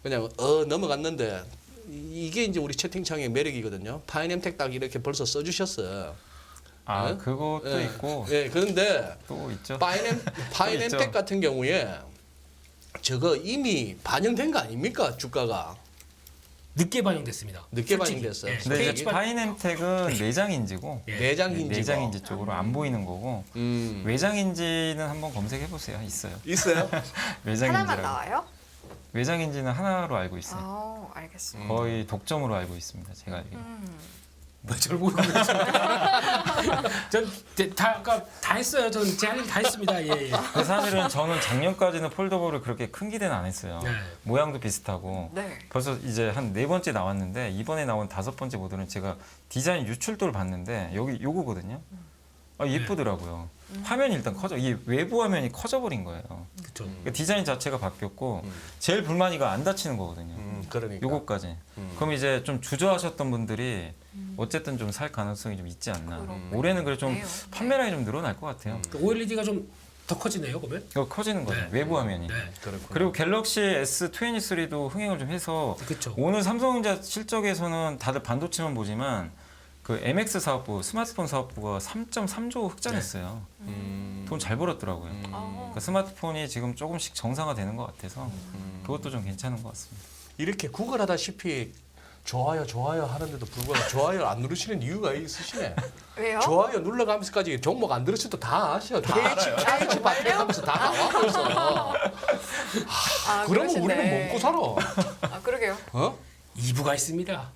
그냥 넘어갔는데 이게 이제 우리 채팅창의 매력이거든요. 파이nem텍 딱 이렇게 벌써 써주셨어. 아 네? 그것도 예. 있고 예, 그런데 또 있죠. 파이nem텍 있죠. 같은 경우에 저거 이미 반영된 거 아닙니까 주가가? 늦게 반영됐습니다. 늦게 솔직히. 반영됐어요. 예. 근데 이제 KH 반- 파이nem텍은 내장인지고 예. 내장인지 내장인지 쪽으로 안 보이는 거고 외장인지는 한번 검색해 보세요. 있어요. 있어요? 하나만 외장인지라고. 나와요? 외장인지는 하나로 알고 있어요. 아, 알겠습니다. 거의 독점으로 알고 있습니다. 제가 알기로. 뭐 저를 보고 그러십니까? 전다 했어요. 전 제 할 일 다 했습니다. 예. 예. 근데 사실은 저는 작년까지는 폴더블을 그렇게 큰 기대는 안 했어요. 네. 모양도 비슷하고 네. 벌써 이제 한 4번째 나왔는데 이번에 나온 5번째 모델은 제가 디자인 유출도를 봤는데 여기 요거거든요. 아, 예쁘더라고요. 화면이 일단 커져. 이게 외부 화면이 커져버린 거예요. 그렇죠. 그러니까 디자인 자체가 바뀌었고 제일 불만이가 안 닫히는 거거든요. 그러니까. 요거까지. 그럼 이제 좀 주저하셨던 분들이 어쨌든 좀 살 가능성이 좀 있지 않나. 올해는 그래 좀 그래요. 판매량이 좀 늘어날 것 같아요. OLED가 좀 더 커지네요, 그러면? 이거 커지는 거죠. 네. 외부 화면이. 네. 그렇구나. 그리고 갤럭시 S23도 흥행을 좀 해서 그렇죠. 오늘 삼성전자 실적에서는 다들 반도체만 보지만 그 MX 사업부 스마트폰 사업부가 3.3조 흑자냈어요. 돈 잘 벌었더라고요. 아, 그러니까 스마트폰이 지금 조금씩 정상화되는 것 같아서 그것도 좀 괜찮은 것 같습니다. 이렇게 구걸하다시피 좋아요 하는데도 불구하고 좋아요 안 누르시는 이유가 있으시네. 왜요? 좋아요 눌러가면서까지 종목 안 들으셔도 다 아셔. KH 발표 하면서 다 나와 벌써. 아, 그러면 그러시네. 우리는 먹고 살아. 아 그러게요. 어? 2부가 있습니다.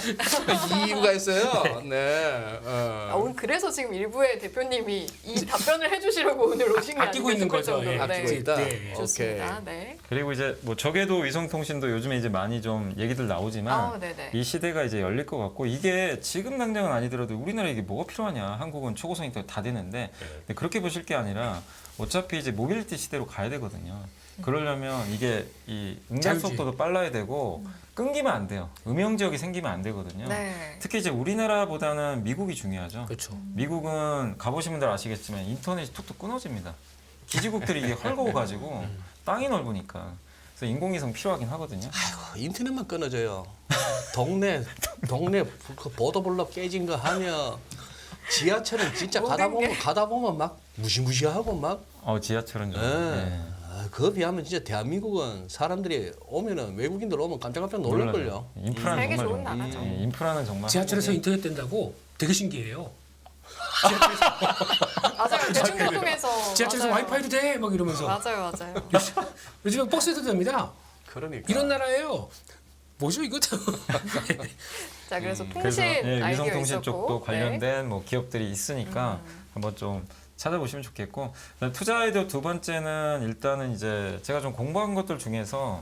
2부가 있어요. 네. 오늘 그래서 지금 일부의 대표님이 이 답변을 해주시려고 오늘 오신 게 아끼고 아닐까 있는 싶을 거죠. 정도로. 예. 아끼고 네. 있다. 네. 좋습니다. 네. 그리고 이제 뭐 저궤도 위성통신도 요즘에 이제 많이 좀 얘기들 나오지만 아, 네네. 이 시대가 이제 열릴 것 같고 이게 지금 당장은 아니더라도 우리나라에 이게 뭐가 필요하냐. 한국은 초고속 인터넷 다 되는데 근데 그렇게 보실 게 아니라 어차피 이제 모빌리티 시대로 가야 되거든요. 그러려면 이게 이 응답 자유주의. 속도도 빨라야 되고 끊기면 안 돼요. 음영 지역이 생기면 안 되거든요. 네. 특히 이제 우리나라보다는 미국이 중요하죠. 그렇죠. 미국은 가보신 분들 아시겠지만 인터넷이 툭툭 끊어집니다. 기지국들이 이게 헐거워가지고 땅이 넓으니까. 그래서 인공위성 필요하긴 하거든요. 아이고 인터넷만 끊어져요. 동네 그 보도블럭 깨진 거 하며 지하철은 진짜 모든 게. 가다 보면 막 무시무시하고 막. 지하철은 좀. 네. 아, 그거 비하면 진짜 대한민국은 사람들이 오면은 외국인들 오면 깜짝깜짝 놀랄걸요. 인프라는 세계 정말 좋은 나라죠. 인프라는 정말. 지하철에서 인터넷 된다고 되게 신기해요. 맞아요. 대중교통에서. 지하철에서 맞아요. 와이파이도 돼! 막 이러면서. 맞아요, 맞아요. 요즘은 버스에도 됩니다. 그러니까. 이런 나라예요. 뭐죠 이거? 자, 그래서 통신 그래서 아이디어 위성통신 있었고. 쪽도 네. 관련된 뭐 기업들이 있으니까 한번 좀 찾아보시면 좋겠고 투자 아이디어 두 번째는 일단은 이제 제가 좀 공부한 것들 중에서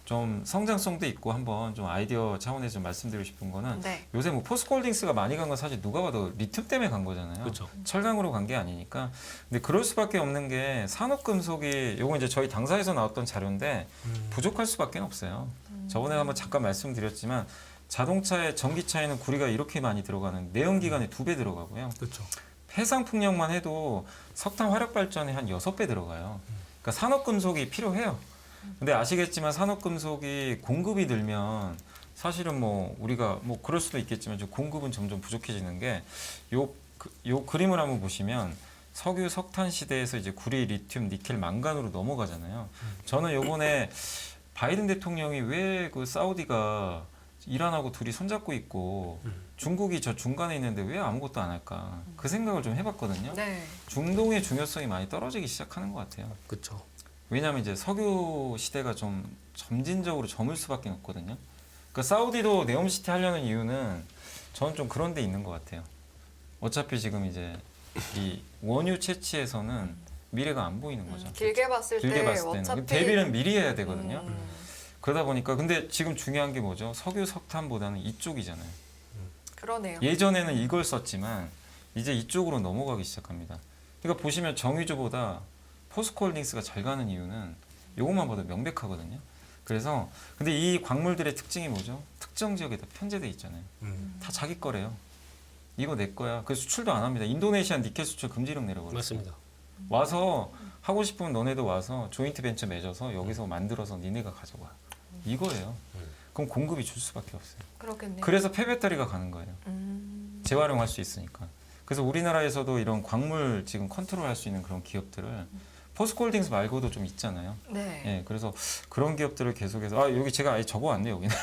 좀 성장성도 있고 한번 좀 아이디어 차원에서 좀 말씀드리고 싶은 거는 네. 요새 뭐 포스코홀딩스가 많이 간 건 사실 누가 봐도 리튬 때문에 간 거잖아요. 그렇죠. 철강으로 간 게 아니니까. 근데 그럴 수밖에 없는 게 산업금속이 요거 이제 저희 당사에서 나왔던 자료인데 부족할 수밖에 없어요. 저번에 한번 잠깐 말씀드렸지만 자동차에 전기차에는 구리가 이렇게 많이 들어가는 내연기관에 2배 들어가고요. 그렇죠. 해상풍력만 해도 석탄 화력 발전에 한 6배 들어가요. 그러니까 산업금속이 필요해요. 근데 아시겠지만 산업금속이 공급이 늘면 사실은 뭐 우리가 뭐 그럴 수도 있겠지만 좀 공급은 점점 부족해지는 게 요 그림을 한번 보시면 석유 석탄 시대에서 이제 구리, 리튬, 니켈, 망간으로 넘어가잖아요. 저는 요번에 바이든 대통령이 왜 그 사우디가 이란하고 둘이 손잡고 있고 중국이 저 중간에 있는데 왜 아무것도 안 할까 그 생각을 좀 해봤거든요. 네. 중동의 중요성이 많이 떨어지기 시작하는 것 같아요. 그렇죠. 왜냐하면 이제 석유 시대가 좀 점진적으로 저물 수밖에 없거든요. 그러니까 사우디도 네옴시티 하려는 이유는 저는 좀 그런 데 있는 것 같아요. 어차피 지금 이제 이 원유 채취에서는 미래가 안 보이는 거죠. 길게 봤을 길게 때 봤을 때는 어차피 대비는 미리 해야 되거든요. 음, 그러다 보니까 근데 지금 중요한 게 뭐죠? 석유 석탄보다는 이쪽이잖아요. 그러네요. 예전에는 이걸 썼지만 이제 이쪽으로 넘어가기 시작합니다. 그러니까 보시면 정유주보다 포스코홀딩스가 잘 가는 이유는 이것만 봐도 명백하거든요. 그래서 근데 이 광물들의 특징이 뭐죠? 특정 지역에 다 편제돼 있잖아요. 다 자기 거래요. 이거 내 거야. 그래서 수출도 안 합니다. 인도네시아 니켈 수출 금지령 내려버렸어요. 맞습니다. 와서 하고 싶으면 너네도 와서 조인트 벤처 맺어서 여기서 만들어서 니네가 가져와. 이거예요. 그럼 공급이 줄 수밖에 없어요. 그렇겠네요. 그래서 폐배터리가 가는 거예요. 재활용할 수 있으니까. 그래서 우리나라에서도 이런 광물 지금 컨트롤할 수 있는 그런 기업들을 포스코홀딩스 말고도 좀 있잖아요. 네. 예, 그래서 그런 기업들을 계속해서 여기 제가 아예 적어왔네요 여기는.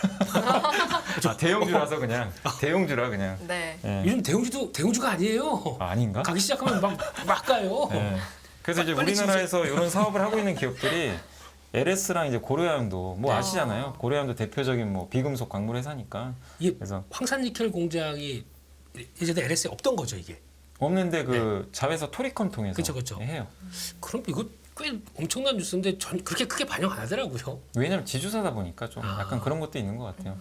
대형주라서 그냥 대형주라 그냥. 네. 예. 요즘 대웅주가 아니에요. 아닌가? 가기 시작하면 막 가요. 예. 그래서 이제 빨리 우리나라에서 이런 사업을 하고 있는 기업들이 LS랑 이제 고려양도 뭐 아시잖아요. 고려양도 대표적인 뭐 비금속 광물 회사니까. 이게 그래서 황산니켈 공장이 예전에 LS에 없던 거죠 이게. 없는데 그 자회사 토리컴 통해서 그쵸. 해요. 그럼 이거 꽤 엄청난 뉴스인데 전 그렇게 크게 반영 안 하더라고요. 왜냐면 지주사다 보니까 좀 약간 그런 것도 있는 것 같아요.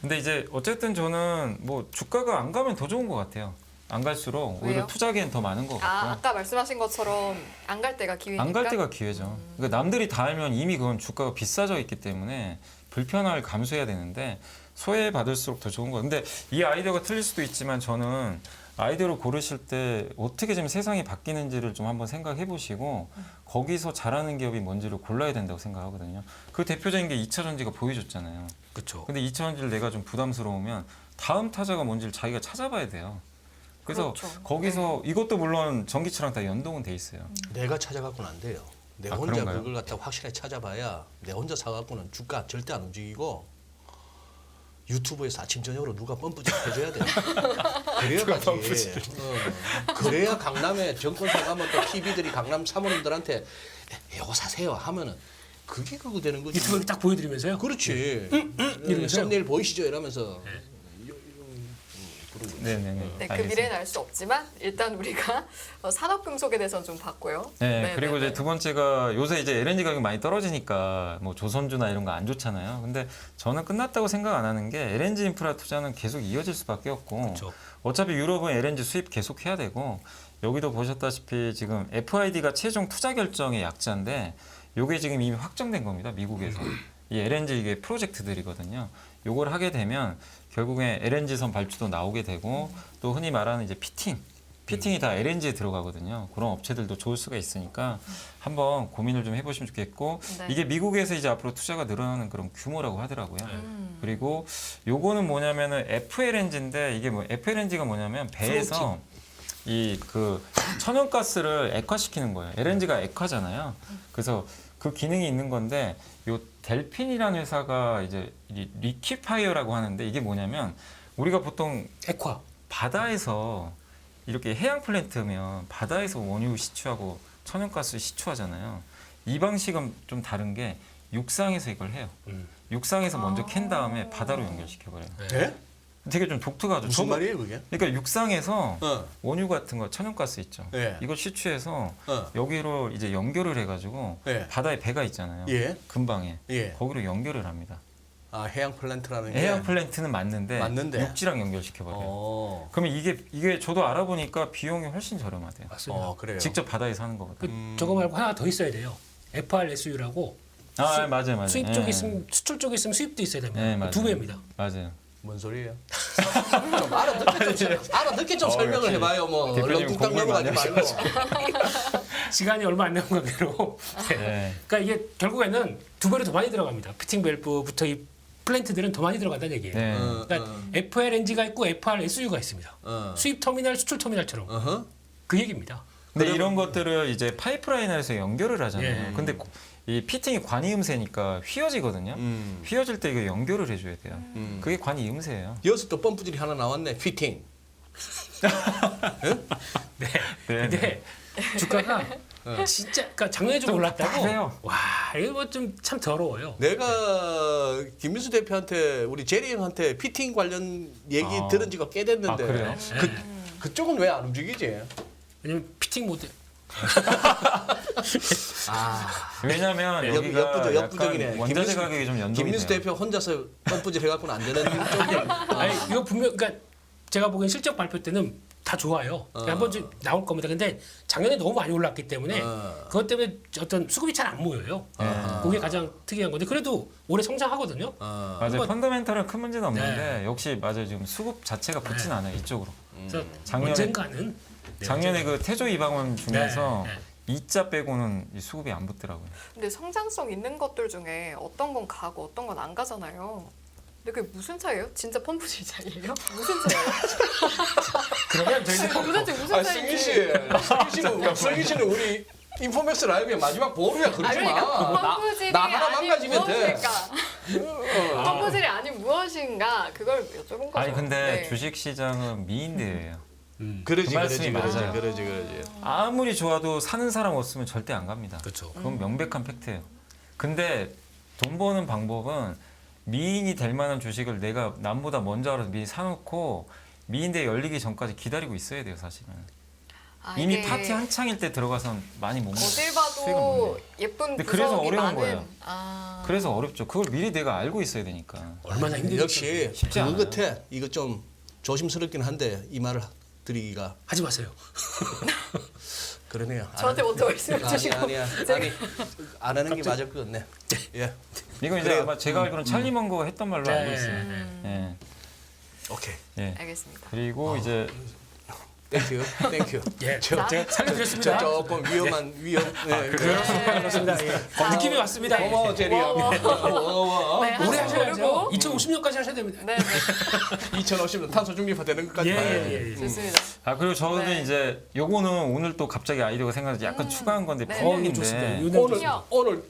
근데 이제 어쨌든 저는 뭐 주가가 안 가면 더 좋은 것 같아요. 안 갈수록 오히려 왜요? 투자기엔 더 많은 것 같고. 아까 말씀하신 것처럼 안 갈 때가 기회니까. 안 갈 때가 기회죠. 그러니까 남들이 다 알면 이미 그건 주가가 비싸져 있기 때문에 불편함을 감수해야 되는데 소외받을수록 더 좋은 거. 근데 이 아이디어가 틀릴 수도 있지만 저는 아이디어를 고르실 때 어떻게 지금 세상이 바뀌는지를 좀 한번 생각해 보시고 거기서 잘하는 기업이 뭔지를 골라야 된다고 생각하거든요. 그 대표적인 게 2차 전지가 보여줬잖아요. 그렇죠. 근데 2차 전지를 내가 좀 부담스러우면 다음 타자가 뭔지를 자기가 찾아봐야 돼요. 그래서 그렇죠. 거기서 이것도 물론 전기차랑 다 연동은 돼 있어요. 내가 찾아갖고는 안 돼요. 내 아, 혼자 그런가요? 그걸 갖다가 확실하게 찾아봐야 내 혼자 사갖고는 주가 절대 안 움직이고 유튜브에서 아침 저녁으로 누가 펌프질 해줘야 돼. 그래야 가지. 그래야 강남에 정권사 가면 또 TV들이 강남 사모님들한테 이거 사세요 하면은 그게 그거 되는 거지. 유튜브에 딱 보여드리면서요. 그렇지. 이러면서요? 썸네일 보이시죠? 이러면서. 네네네. 네, 그 알겠습니다. 미래는 알 수 없지만 일단 우리가 산업금속에 대해서는 좀 봤고요. 네, 그리고 네, 이제 네. 두 번째가 요새 이제 LNG 가격이 많이 떨어지니까 뭐 조선주나 이런 거 안 좋잖아요. 근데 저는 끝났다고 생각 안 하는 게 LNG 인프라 투자는 계속 이어질 수밖에 없고 그렇죠. 어차피 유럽은 LNG 수입 계속 해야 되고 여기도 보셨다시피 지금 FID가 최종 투자 결정의 약자인데 요게 지금 이미 확정된 겁니다. 미국에서. 이 LNG 이게 프로젝트들이거든요. 요걸 하게 되면 결국에 LNG선 발주도 나오게 되고 또 흔히 말하는 이제 피팅이 다 LNG에 들어가거든요. 그런 업체들도 좋을 수가 있으니까 한번 고민을 좀 해보시면 좋겠고 네. 이게 미국에서 이제 앞으로 투자가 늘어나는 그런 규모라고 하더라고요. 그리고 요거는 뭐냐면은 FLNG인데 이게 뭐 FLNG가 뭐냐면 배에서 이 그 천연가스를 액화시키는 거예요. LNG가 액화잖아요. 그래서 그 기능이 있는 건데 요 델핀이라는 회사가 이제 이 리퀴파이어라고 하는데 이게 뭐냐면 우리가 보통 액화. 바다에서 이렇게 해양 플랜트면 바다에서 원유 시추하고 천연가스 시추하잖아요. 이 방식은 좀 다른 게 육상에서 이걸 해요. 육상에서 먼저 캔 다음에 바다로 연결시켜버려요. 네? 되게 좀 독특하죠. 무슨 말이에요 그게? 그러니까 육상에서 어. 원유 같은 거 천연가스 있죠. 예. 이걸 시추해서 어. 여기로 이제 연결을 해가지고 예. 바다에 배가 있잖아요. 예. 근방에 예. 거기로 연결을 합니다. 아 해양 플랜트라는 게. 해양 플랜트는 맞는데, 맞는데. 육지랑 연결시켜버려요. 어. 그러면 이게 저도 알아보니까 비용이 훨씬 저렴하대요. 맞습니다. 그래요. 직접 바다에서 하는 거보다. 그 저거 말고 하나 더 있어야 돼요. FRSU라고 아 맞아요. 수입 예. 쪽에 있으면 수출 쪽에 있으면 수입도 있어야 됩니다. 네, 맞아요. 두 배입니다. 맞아요. 뭔 소리예요? 좀 알아듣게 좀 설명을 역시 해봐요. 뭐 대표님 얼렁뚱땅 공부를 넘어가지 많이 말고. 시간이 얼마 안 남은 관계로. 네. 그러니까 이게 결국에는 두 배로 더 많이 들어갑니다. 피팅 밸브부터 이 플랜트들은 더 많이 들어간다는 얘기예요. 네. 그러니까 FLNG가 있고 FRSU가 있습니다. 수입 터미널, 수출 터미널처럼 어허. 그 얘기입니다. 근데 이런 것들을 이제 파이프라인에서 연결을 하잖아요. 예. 근데 이 피팅이 관이음새니까 휘어지거든요. 휘어질 때 이거 연결을 해줘야 돼요. 그게 관이음새예요. 여기서 또 펌프질이 하나 나왔네. 피팅. 네. 네, 근데 주가가 진짜 그러니까 작년에 좀 올랐다고. 답답해요. 와, 이거 뭐 좀 참 더러워요. 내가 김민수 대표한테 우리 제리 형한테 피팅 관련 얘기 아. 들은 지가 꽤 됐는데 아, 그래요? 그쪽은 왜 안 움직이지? 왜냐면 피팅 모드 아, 왜냐면 여기가 역부족이네. 약간 원자재 가격이 좀 연동이 김민수 돼요. 대표 혼자서 펌프질 해갖고는 안 되는 쪽이. 아니 이거 분명 그러니까 제가 보기엔 실적 발표 때는 다 좋아요. 한번 좀 나올 겁니다. 근데 작년에 너무 많이 올랐기 때문에 그것 때문에 어떤 수급이 잘 안 모여요. 그게 가장 특이한 건데 그래도 올해 성장하거든요. 맞아요. 한번- 펀더멘털은 큰 문제는 없는데 역시 맞아요. 지금 수급 자체가 붙진 않아요. 이쪽으로. 그래서 작년에- 언젠가는 작년에 그 태조 이방원 중에서 네, 2자 빼고는 이 수급이 안 붙더라고요. 근데 성장성 있는 것들 중에 어떤 건 가고 어떤 건 안 가잖아요. 근데 그게 무슨 차이예요? 진짜 펌프질 차이예요? 무슨 차이예요? 그러면 저희도 도대체 무슨 차이인지. 승희 씨는 우리 인포맥스 라이브의 마지막 보루야. 그러지 그러니까 마. 펌프질이 나 하나 아닌 망가지면 돼. 무엇일까? 펌프질이 아닌 무엇인가 그걸 여쭤본 거죠. 아니 근데 네. 주식 시장은 미인대예요. 그러지 그 말씀이 맞아요. 그러지. 아무리 좋아도 사는 사람 없으면 절대 안 갑니다. 그렇죠. 그건 명백한 팩트예요. 근데 돈 버는 방법은 미인이 될 만한 주식을 내가 남보다 먼저 알아서 미리 사놓고 미인대 열리기 전까지 기다리고 있어야 돼요, 사실은. 아, 이미 이게 파티 한창일 때 들어가선 많이 못 먹어요. 어딜 수익은 봐도 뭔데? 예쁜 근데 그래서 구석이 어려운 많은. 거예요. 아. 그래서 어렵죠. 그걸 미리 내가 알고 있어야 되니까. 얼마나 힘들지. 역시 쉽지 않아요. 그 끝에 이거 좀 조심스럽긴 한데 이 말을 드리기가 하지 마세요. 그러네요. 저한테 먼저 말씀해 주시고 아니 안 하는 게 맞을 것 같네. 예. 이거 이제 그래요. 아마 제가 알기로는 찰리 먼거가 했던 말로 알고 있어요. 예. 오케이. 예. 알겠습니다. 그리고 이제 땡큐. 예, 자. 제가 살려드렸습니다. 조금 위험. 네. 그렇습니다. 예. 느낌이 왔습니다. 예. 고마워 제리 형. 고마워. 네, 오래 하나 하셔야죠. 고르고. 2050년까지 하셔야 됩니다. 네, 네. 2050년 탄소 중립화 되는 것까지. 봐야 돼. 예. 좋습니다. 그리고 저는 네. 이제 요거는 오늘 또 갑자기 아이디어가 생각나서 약간 추가한 건데 네. 부엌인데 좋습니다. 오늘 오늘 오늘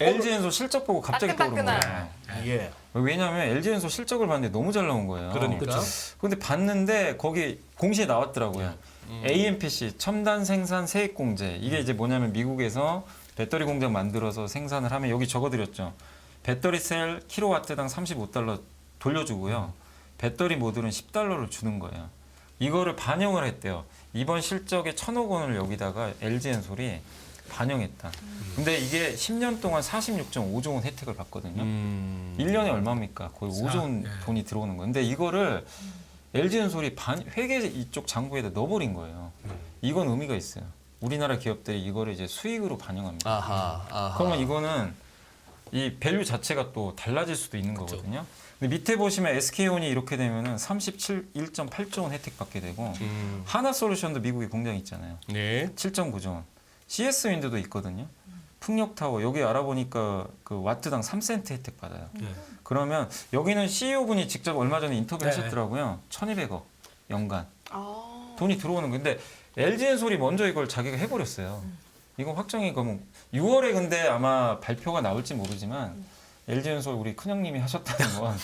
LG엔소 실적 보고 갑자기 떠오른 따끈따끈한. 거예요. 예. 왜냐하면 LG엔솔 실적을 봤는데 너무 잘 나온 거예요. 그러니까. 그렇죠. 근데 봤는데 거기 공시에 나왔더라고요. AMPC 첨단 생산 세액 공제. 이게 이제 뭐냐면 미국에서 배터리 공장 만들어서 생산을 하면 여기 적어드렸죠. 배터리 셀 킬로와트당 35달러 돌려주고요. 배터리 모듈은 10달러를 주는 거예요. 이거를 반영을 했대요. 이번 실적에 1,000억 원을 여기다가 LG엔솔이 반영했다. 근데 이게 10년 동안 46.5조 원 혜택을 받거든요. 1년에 얼마입니까? 거의 5조 원 네. 돈이 들어오는 거예요. 근데 이거를 LG엔솔이 회계 이쪽 장부에다 넣어버린 거예요. 이건 의미가 있어요. 우리나라 기업들이 이거를 이제 수익으로 반영합니다. 아하. 그러면 이거는 이 밸류 자체가 또 달라질 수도 있는 그렇죠. 거거든요. 근데 밑에 보시면 SK온이 이렇게 되면은 37.1.8조 원 혜택 받게 되고 하나솔루션도 미국에 공장 있잖아요. 네. 7.9조 원. CS윈드도 있거든요. 풍력타워 여기 알아보니까 그 와트당 3센트 혜택 받아요. 네. 그러면 여기는 CEO분이 직접 얼마 전에 인터뷰 네. 하셨더라고요. 1,200억 연간 아. 돈이 들어오는 건데 LG엔솔이 먼저 이걸 자기가 해버렸어요. 이건 확정이 그러면 6월에 근데 아마 발표가 나올지 모르지만 LG엔솔 우리 큰형님이 하셨다는 건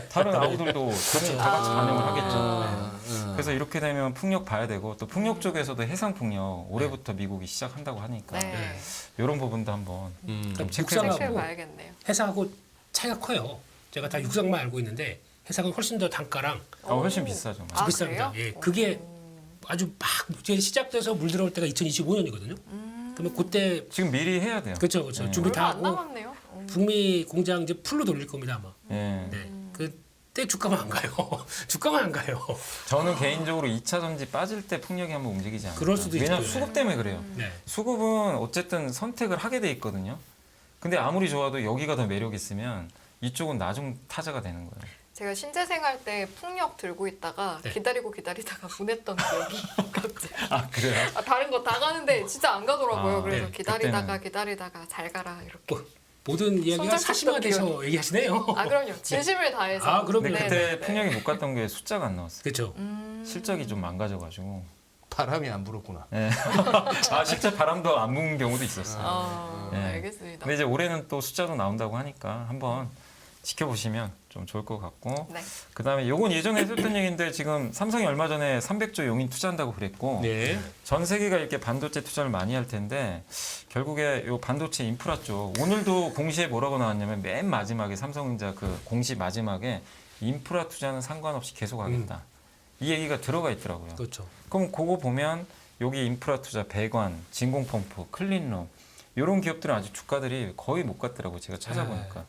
다른 아우들도 그렇죠. 다 같이 반영을 하겠죠. 그래서 이렇게 되면 풍력 봐야 되고 또 풍력 쪽에서도 해상 풍력 올해부터 미국이 시작한다고 하니까 네. 이런 부분도 한번 그러니까 체크해 육상하고 체크해 봐야겠네요. 해상하고 차이가 커요. 제가 다 육상만 알고 있는데 해상은 훨씬 더 단가랑 훨씬 비싸죠. 아, 비쌉니다. 그래요? 예, 그게 아주 막 이제 시작돼서 물 들어올 때가 2025년이거든요. 그러면 그때 지금 미리 해야 돼요. 그렇죠, 그렇죠. 준비 얼마 다 안 하고 남았네요. 북미 공장 이제 풀로 돌릴 겁니다 아마. 예. 네, 그때 주가만 안 가요. 주가만 안 가요. 저는 개인적으로 2차 전지 빠질 때 풍력이 한번 움직이지 않을까. 그럴 수도 왜냐하면 있죠. 수급 때문에 그래요. 네, 수급은 어쨌든 선택을 하게 돼 있거든요. 근데 아무리 좋아도 여기가 더 매력 있으면 이쪽은 나중 타자가 되는 거예요. 제가 신재생 할 때 풍력 들고 있다가 네. 기다리다가 보냈던 기억이 갑자기. 아 그래요? 아, 다른 거 다 가는데 진짜 안 가더라고요. 아, 그래서 네. 기다리다가 잘 가라 이렇게. 모든 이야기가 손절 사심화돼서 얘기하시네요. 아 그럼요. 진심을 다해서. 아, 그럼요. 근데 네, 그때 네, 네. 풍력이 못 갔던 게 숫자가 안 나왔어요. 그렇죠. 실적이 좀 망가져가지고. 바람이 안 불었구나. 예. 아 실제 바람도 안 부는 경우도 있었어요. 아, 네. 알겠습니다. 근데 이제 올해는 또 숫자도 나온다고 하니까 한번 지켜보시면 좀 좋을 것 같고. 네. 그다음에 요건 예전에 했었던 얘기인데 지금 삼성이 얼마 전에 300조 용인 투자한다고 그랬고 네. 전 세계가 이렇게 반도체 투자를 많이 할 텐데 결국에 요 반도체 인프라 쪽 오늘도 공시에 뭐라고 나왔냐면 맨 마지막에 삼성전자 그 공시 마지막에 인프라 투자는 상관없이 계속하겠다. 이 얘기가 들어가 있더라고요. 그렇죠. 그럼 그거 보면 여기 인프라 투자, 배관, 진공펌프, 클린룸 이런 기업들은 아직 주가들이 거의 못 갔더라고요. 제가 찾아보니까.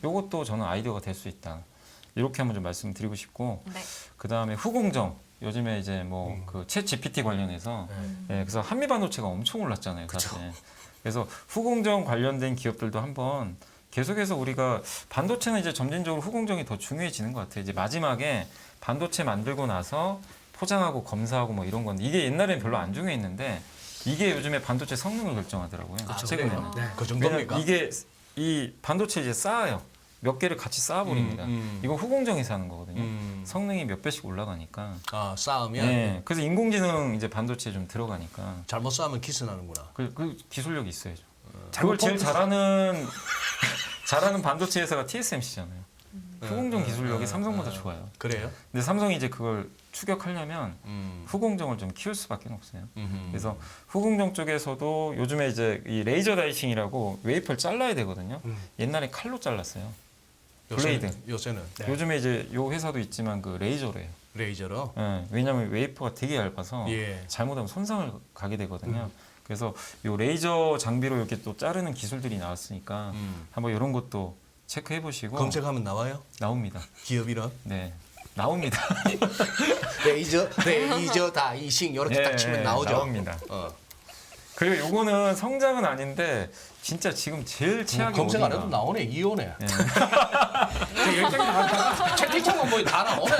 요것도 저는 아이디어가 될 수 있다. 이렇게 한번 좀 말씀드리고 싶고 네. 그다음에 후공정 요즘에 이제 뭐 그 챗 GPT 관련해서 예, 그래서 한미 반도체가 엄청 올랐잖아요, 사실. 그래서 후공정 관련된 기업들도 한번 계속해서 우리가 반도체는 이제 점진적으로 후공정이 더 중요해지는 것 같아요. 이제 마지막에 반도체 만들고 나서 포장하고 검사하고 뭐 이런 건데 이게 옛날에는 별로 안 중요했는데 이게 요즘에 반도체 성능을 결정하더라고요. 최근에는. 네. 그 정도입니까? 왜냐면 이게 이 반도체 이제 쌓아요. 몇 개를 같이 쌓아버립니다. 이거 후공정에서 하는 거거든요. 성능이 몇 배씩 올라가니까. 아 싸우면 네. 그래서 인공지능 이제 반도체에 좀 들어가니까 잘못 싸우면 키스 나는구나. 그 기술력이 있어야죠. 잘못 그걸 제일 뽑- 잘하는 반도체 회사가 TSMC잖아요. 후공정 기술력이 삼성보다 좋아요. 그래요? 근데 삼성이 이제 그걸 추격하려면 후공정을 좀 키울 수밖에 없어요. 그래서 후공정 쪽에서도 요즘에 이제 이 레이저 다이싱이라고 웨이퍼를 잘라야 되거든요. 옛날에 칼로 잘랐어요. 블레이드. 요새는 네. 요즘에 이제 요 회사도 있지만 그 레이저로 해요. 레이저로. 예, 왜냐하면 웨이퍼가 되게 얇아서 예. 잘못하면 손상을 가게 되거든요. 그래서 요 레이저 장비로 이렇게 또 자르는 기술들이 나왔으니까 한번 이런 것도 체크해 보시고 검색하면 나와요? 나옵니다. 기업 이름? 네, 나옵니다. 레이저 다이싱 이렇게 딱 치면 나오죠. 나옵니다. 어. 그리고 요거는 성장은 아닌데 진짜 지금 제일 최악이 검색 안 해도 어딘가. 나오네. 이혼해. 여기까지 나왔다가 채팅창만 보니 다 나오네.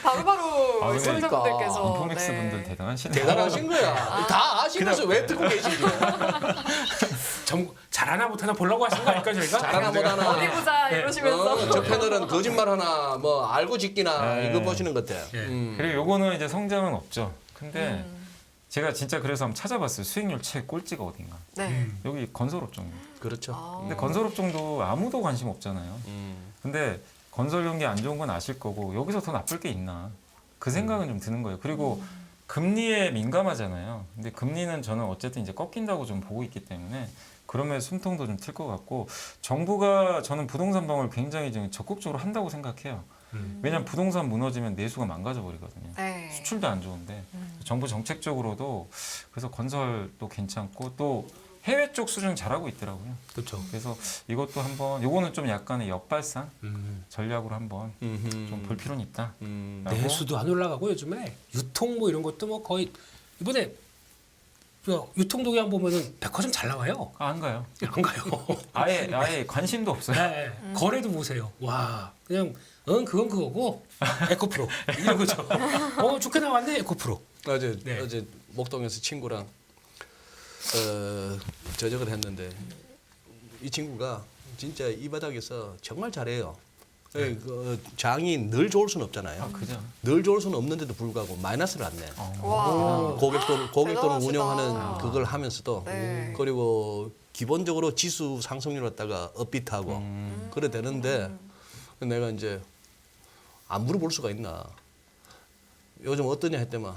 바로바로 아, 시청자분들께서 인포맥스 네. 분들 대단하시네요. 대단하신 거야. 다 아시면서 왜 듣고 계시지? 잘하나 못하나 보려고 하신 거 아닐까 저희가? 잘하나 어디 못하나. 보자 이러시면서 저 패널은 거짓말 하나 뭐 알고 짓기나 네. 이거 보시는 것 같아. 예. 그리고 요거는 이제 성장은 없죠. 근데 제가 진짜 그래서 한번 찾아봤어요. 수익률 최 꼴찌가 어딘가. 네. 여기 건설업종이에요. 그렇죠. 아. 근데 건설업종도 아무도 관심 없잖아요. 근데 건설 연계 안 좋은 건 아실 거고 여기서 더 나쁠 게 있나 그 생각은 좀 드는 거예요. 그리고 금리에 민감하잖아요. 근데 금리는 저는 어쨌든 이제 꺾인다고 좀 보고 있기 때문에 그러면 숨통도 좀 틀 것 같고 정부가 저는 부동산 방어를 굉장히 좀 적극적으로 한다고 생각해요. 왜냐하면 부동산 무너지면 내수가 망가져 버리거든요. 네. 수출도 안 좋은데 정부 정책적으로도 그래서 건설도 괜찮고 또 해외 쪽 수준 잘하고 있더라고요. 그렇죠. 그래서 이것도 한번 요거는 좀 약간의 옆발상 전략으로 한번 좀 좀 볼 필요는 있다. 내수도 안 올라가고 요즘에 유통 뭐 이런 것도 뭐 거의 이번에 유통동향 보면은 백화점 잘 나와요. 안 가요. 안 가요. 아예 관심도 없어요. 네, 거래도 보세요. 와 그냥 그건 그거고 에코프로 이런 거죠. 좋게 나왔네 에코프로. 어제 네. 어제 목동에서 친구랑 저녁을 했는데 이 친구가 진짜 이 바닥에서 정말 잘해요. 그 장이 늘 좋을 수는 없잖아요. 아, 그죠. 늘 좋을 수는 없는데도 불구하고 마이너스를 안 내. 와. 고객도를 대단하시다. 운영하는 그걸 하면서도 네. 그리고 기본적으로 지수 상승률 갖다가 업비트하고 그래 되는데 내가 이제 안 물어볼 수가 있나. 요즘 어떠냐 했더만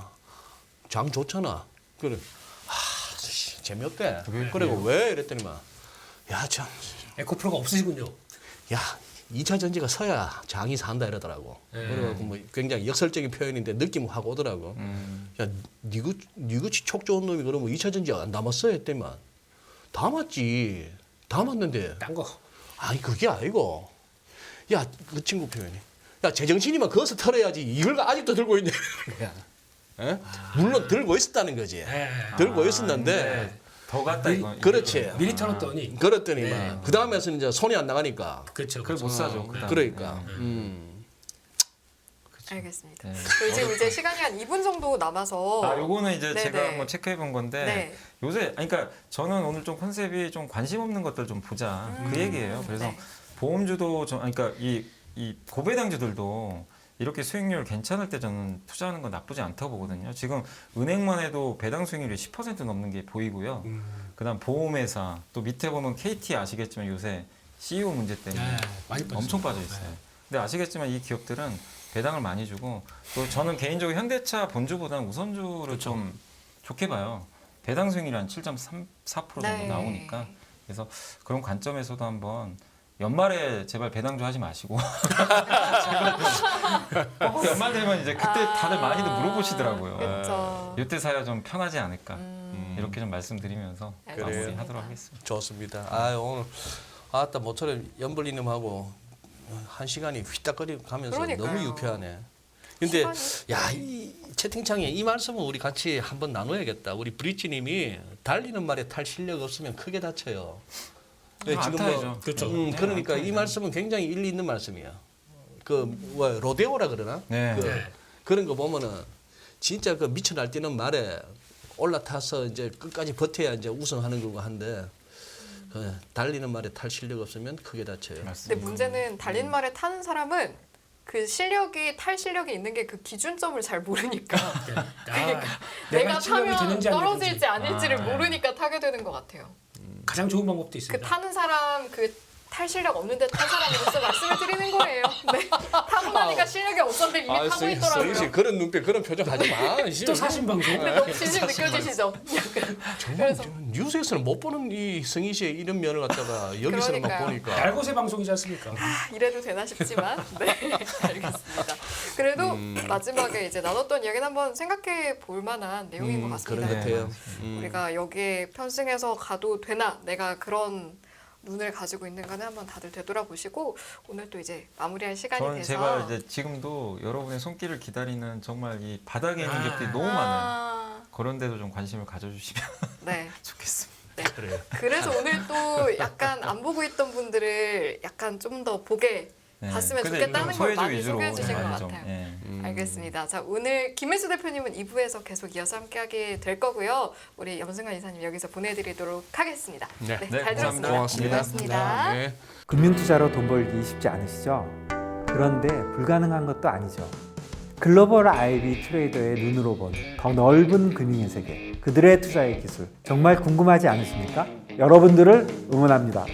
장 좋잖아. 그래. 재미없대. 그리고 왜 이랬더니만 야 참. 에코프로가 없으시군요. 야 2차 전지가 서야 장이 산다 이러더라고. 그래갖고 뭐 굉장히 역설적인 표현인데 느낌 확 오더라고. 야 니그치 촉 좋은 놈이 그러면 2차 전지가 안 남았어 했더니만 다 맞지. 다 맞는데. 딴 거. 아니 그게 아니고. 야 그 친구 표현이. 야 제정신이면 거기서 털어야지. 이걸 아직도 들고 있네. 예? 물론 들고 있었다는 거지. 들고 있었는데. 더 갔다 이거. 그렇지. 미리 털었더니 그랬더니만 그 다음에서는 이제 손이 안 나가니까. 그렇죠. 그걸 못 사죠. 그다음에. 그러니까. 알겠습니다. 네. 저희 지금 이제 시간이 한 2분 정도 남아서 아, 요거는 이제 네네. 제가 한번 체크해 본 건데 네. 요새 그러니까 저는 오늘 좀 컨셉이 좀 관심 없는 것들 좀 보자 그 얘기예요. 그래서 네. 보험주도 좀 그러니까 이 고배당주들도 이렇게 수익률 괜찮을 때 저는 투자하는 건 나쁘지 않다고 보거든요. 지금 은행만 해도 배당 수익률이 10% 넘는 게 보이고요. 그다음 보험회사 또 밑에 보면 KT 아시겠지만 요새 CEO 문제 때문에 많이 빠졌어요. 엄청 빠져 있어요. 근데 아시겠지만 이 기업들은 배당을 많이 주고 또 저는 개인적으로 현대차 본주보다는 우선주를 좀 좋게 봐요. 배당 수익률이 한 7.4% 정도 네. 나오니까 그래서 그런 관점에서도 한번 연말에 제발 배당주 하지 마시고 연말 되면 이제 그때 다들 많이들 물어보시더라고요. 그렇죠. 이때 사야 좀 편하지 않을까 이렇게 좀 말씀드리면서 알겠습니다. 마무리하도록 하겠습니다. 좋습니다. 아 오늘 아따 모처럼 연벌리님하고 한 시간이 휘딱거리고 가면서 그러니까요. 너무 유쾌하네. 근데 시간이- 야 이 채팅창에 이 말씀은 우리 같이 한번 나눠야겠다. 우리 브리치님이 달리는 말에 탈 실력 없으면 크게 다쳐요. 네, 안 타야죠. 그렇죠. 그러니까 안 이 타야죠. 말씀은 굉장히 일리 있는 말씀이야. 그 뭐 로데오라 그러나? 네. 그, 그런 거 보면은 진짜 그 미쳐 날뛰는 말에 올라타서 이제 끝까지 버텨야 이제 우승하는 거고 한데 그 달리는 말에 탈 실력 없으면 크게 다쳐요. 근데 맞습니다. 문제는 달린 말에 타는 사람은 그 실력이 탈 실력이 있는 게 그 기준점을 잘 모르니까 내가 타면 되는지 안 떨어질지 되는지. 아닐지를 네. 모르니까 타게 되는 것 같아요. 가장 좋은 방법도 그 있습니다. 타는 사람 그 탈 실력 없는데 탄 사람으로서 말씀을 드리는 거예요. 네. 타고 나니까 실력이 없었는데 이미 타고 있더라고요. 씨 그런 눈빛 그런 표정 하지 마. 또 사신 방송. 근데 너무 진심 느껴지시죠? 약간 그래서 뉴스에서는 못 보는 이 승희 씨의 이런 면을 갖다가 여기서는 막 그러니까요. 보니까. 날것의 방송이지 않습니까? 이래도 되나 싶지만 네 알겠습니다. 그래도 마지막에 이제 나눴던 이야기는 한번 생각해 볼 만한 내용인 것 같습니다. 그런 것 같아요. 우리가 여기에 편승해서 가도 되나 내가 그런 눈을 가지고 있는가는 한번 다들 되돌아보시고 오늘 또 이제 마무리할 시간이 저는 돼서 제발 이제 지금도 여러분의 손길을 기다리는 정말 이 바닥에 있는 기업들이 너무 많아요. 그런 데도 좀 관심을 가져주시면 네. 좋겠습니다. 네. 그래서 오늘 또 약간 안 보고 있던 분들을 약간 좀 더 보게 봤으면 근데 좋겠다는 이건 걸 소외주 많이 위주로 소개해 주신 것 많이 좀, 같아요. 예. 알겠습니다. 자 오늘 김혜수 대표님은 2부에서 계속 이어서 함께하게 될 거고요. 우리 염승환 이사님 여기서 보내드리도록 하겠습니다. 네. 네, 네, 잘 들었습니다. 고맙습니다. 고맙습니다. 네. 금융투자로 돈 벌기 쉽지 않으시죠? 그런데 불가능한 것도 아니죠. 글로벌 IB 트레이더의 눈으로 본 더 넓은 금융의 세계, 그들의 투자의 기술 정말 궁금하지 않으십니까? 여러분들을 응원합니다.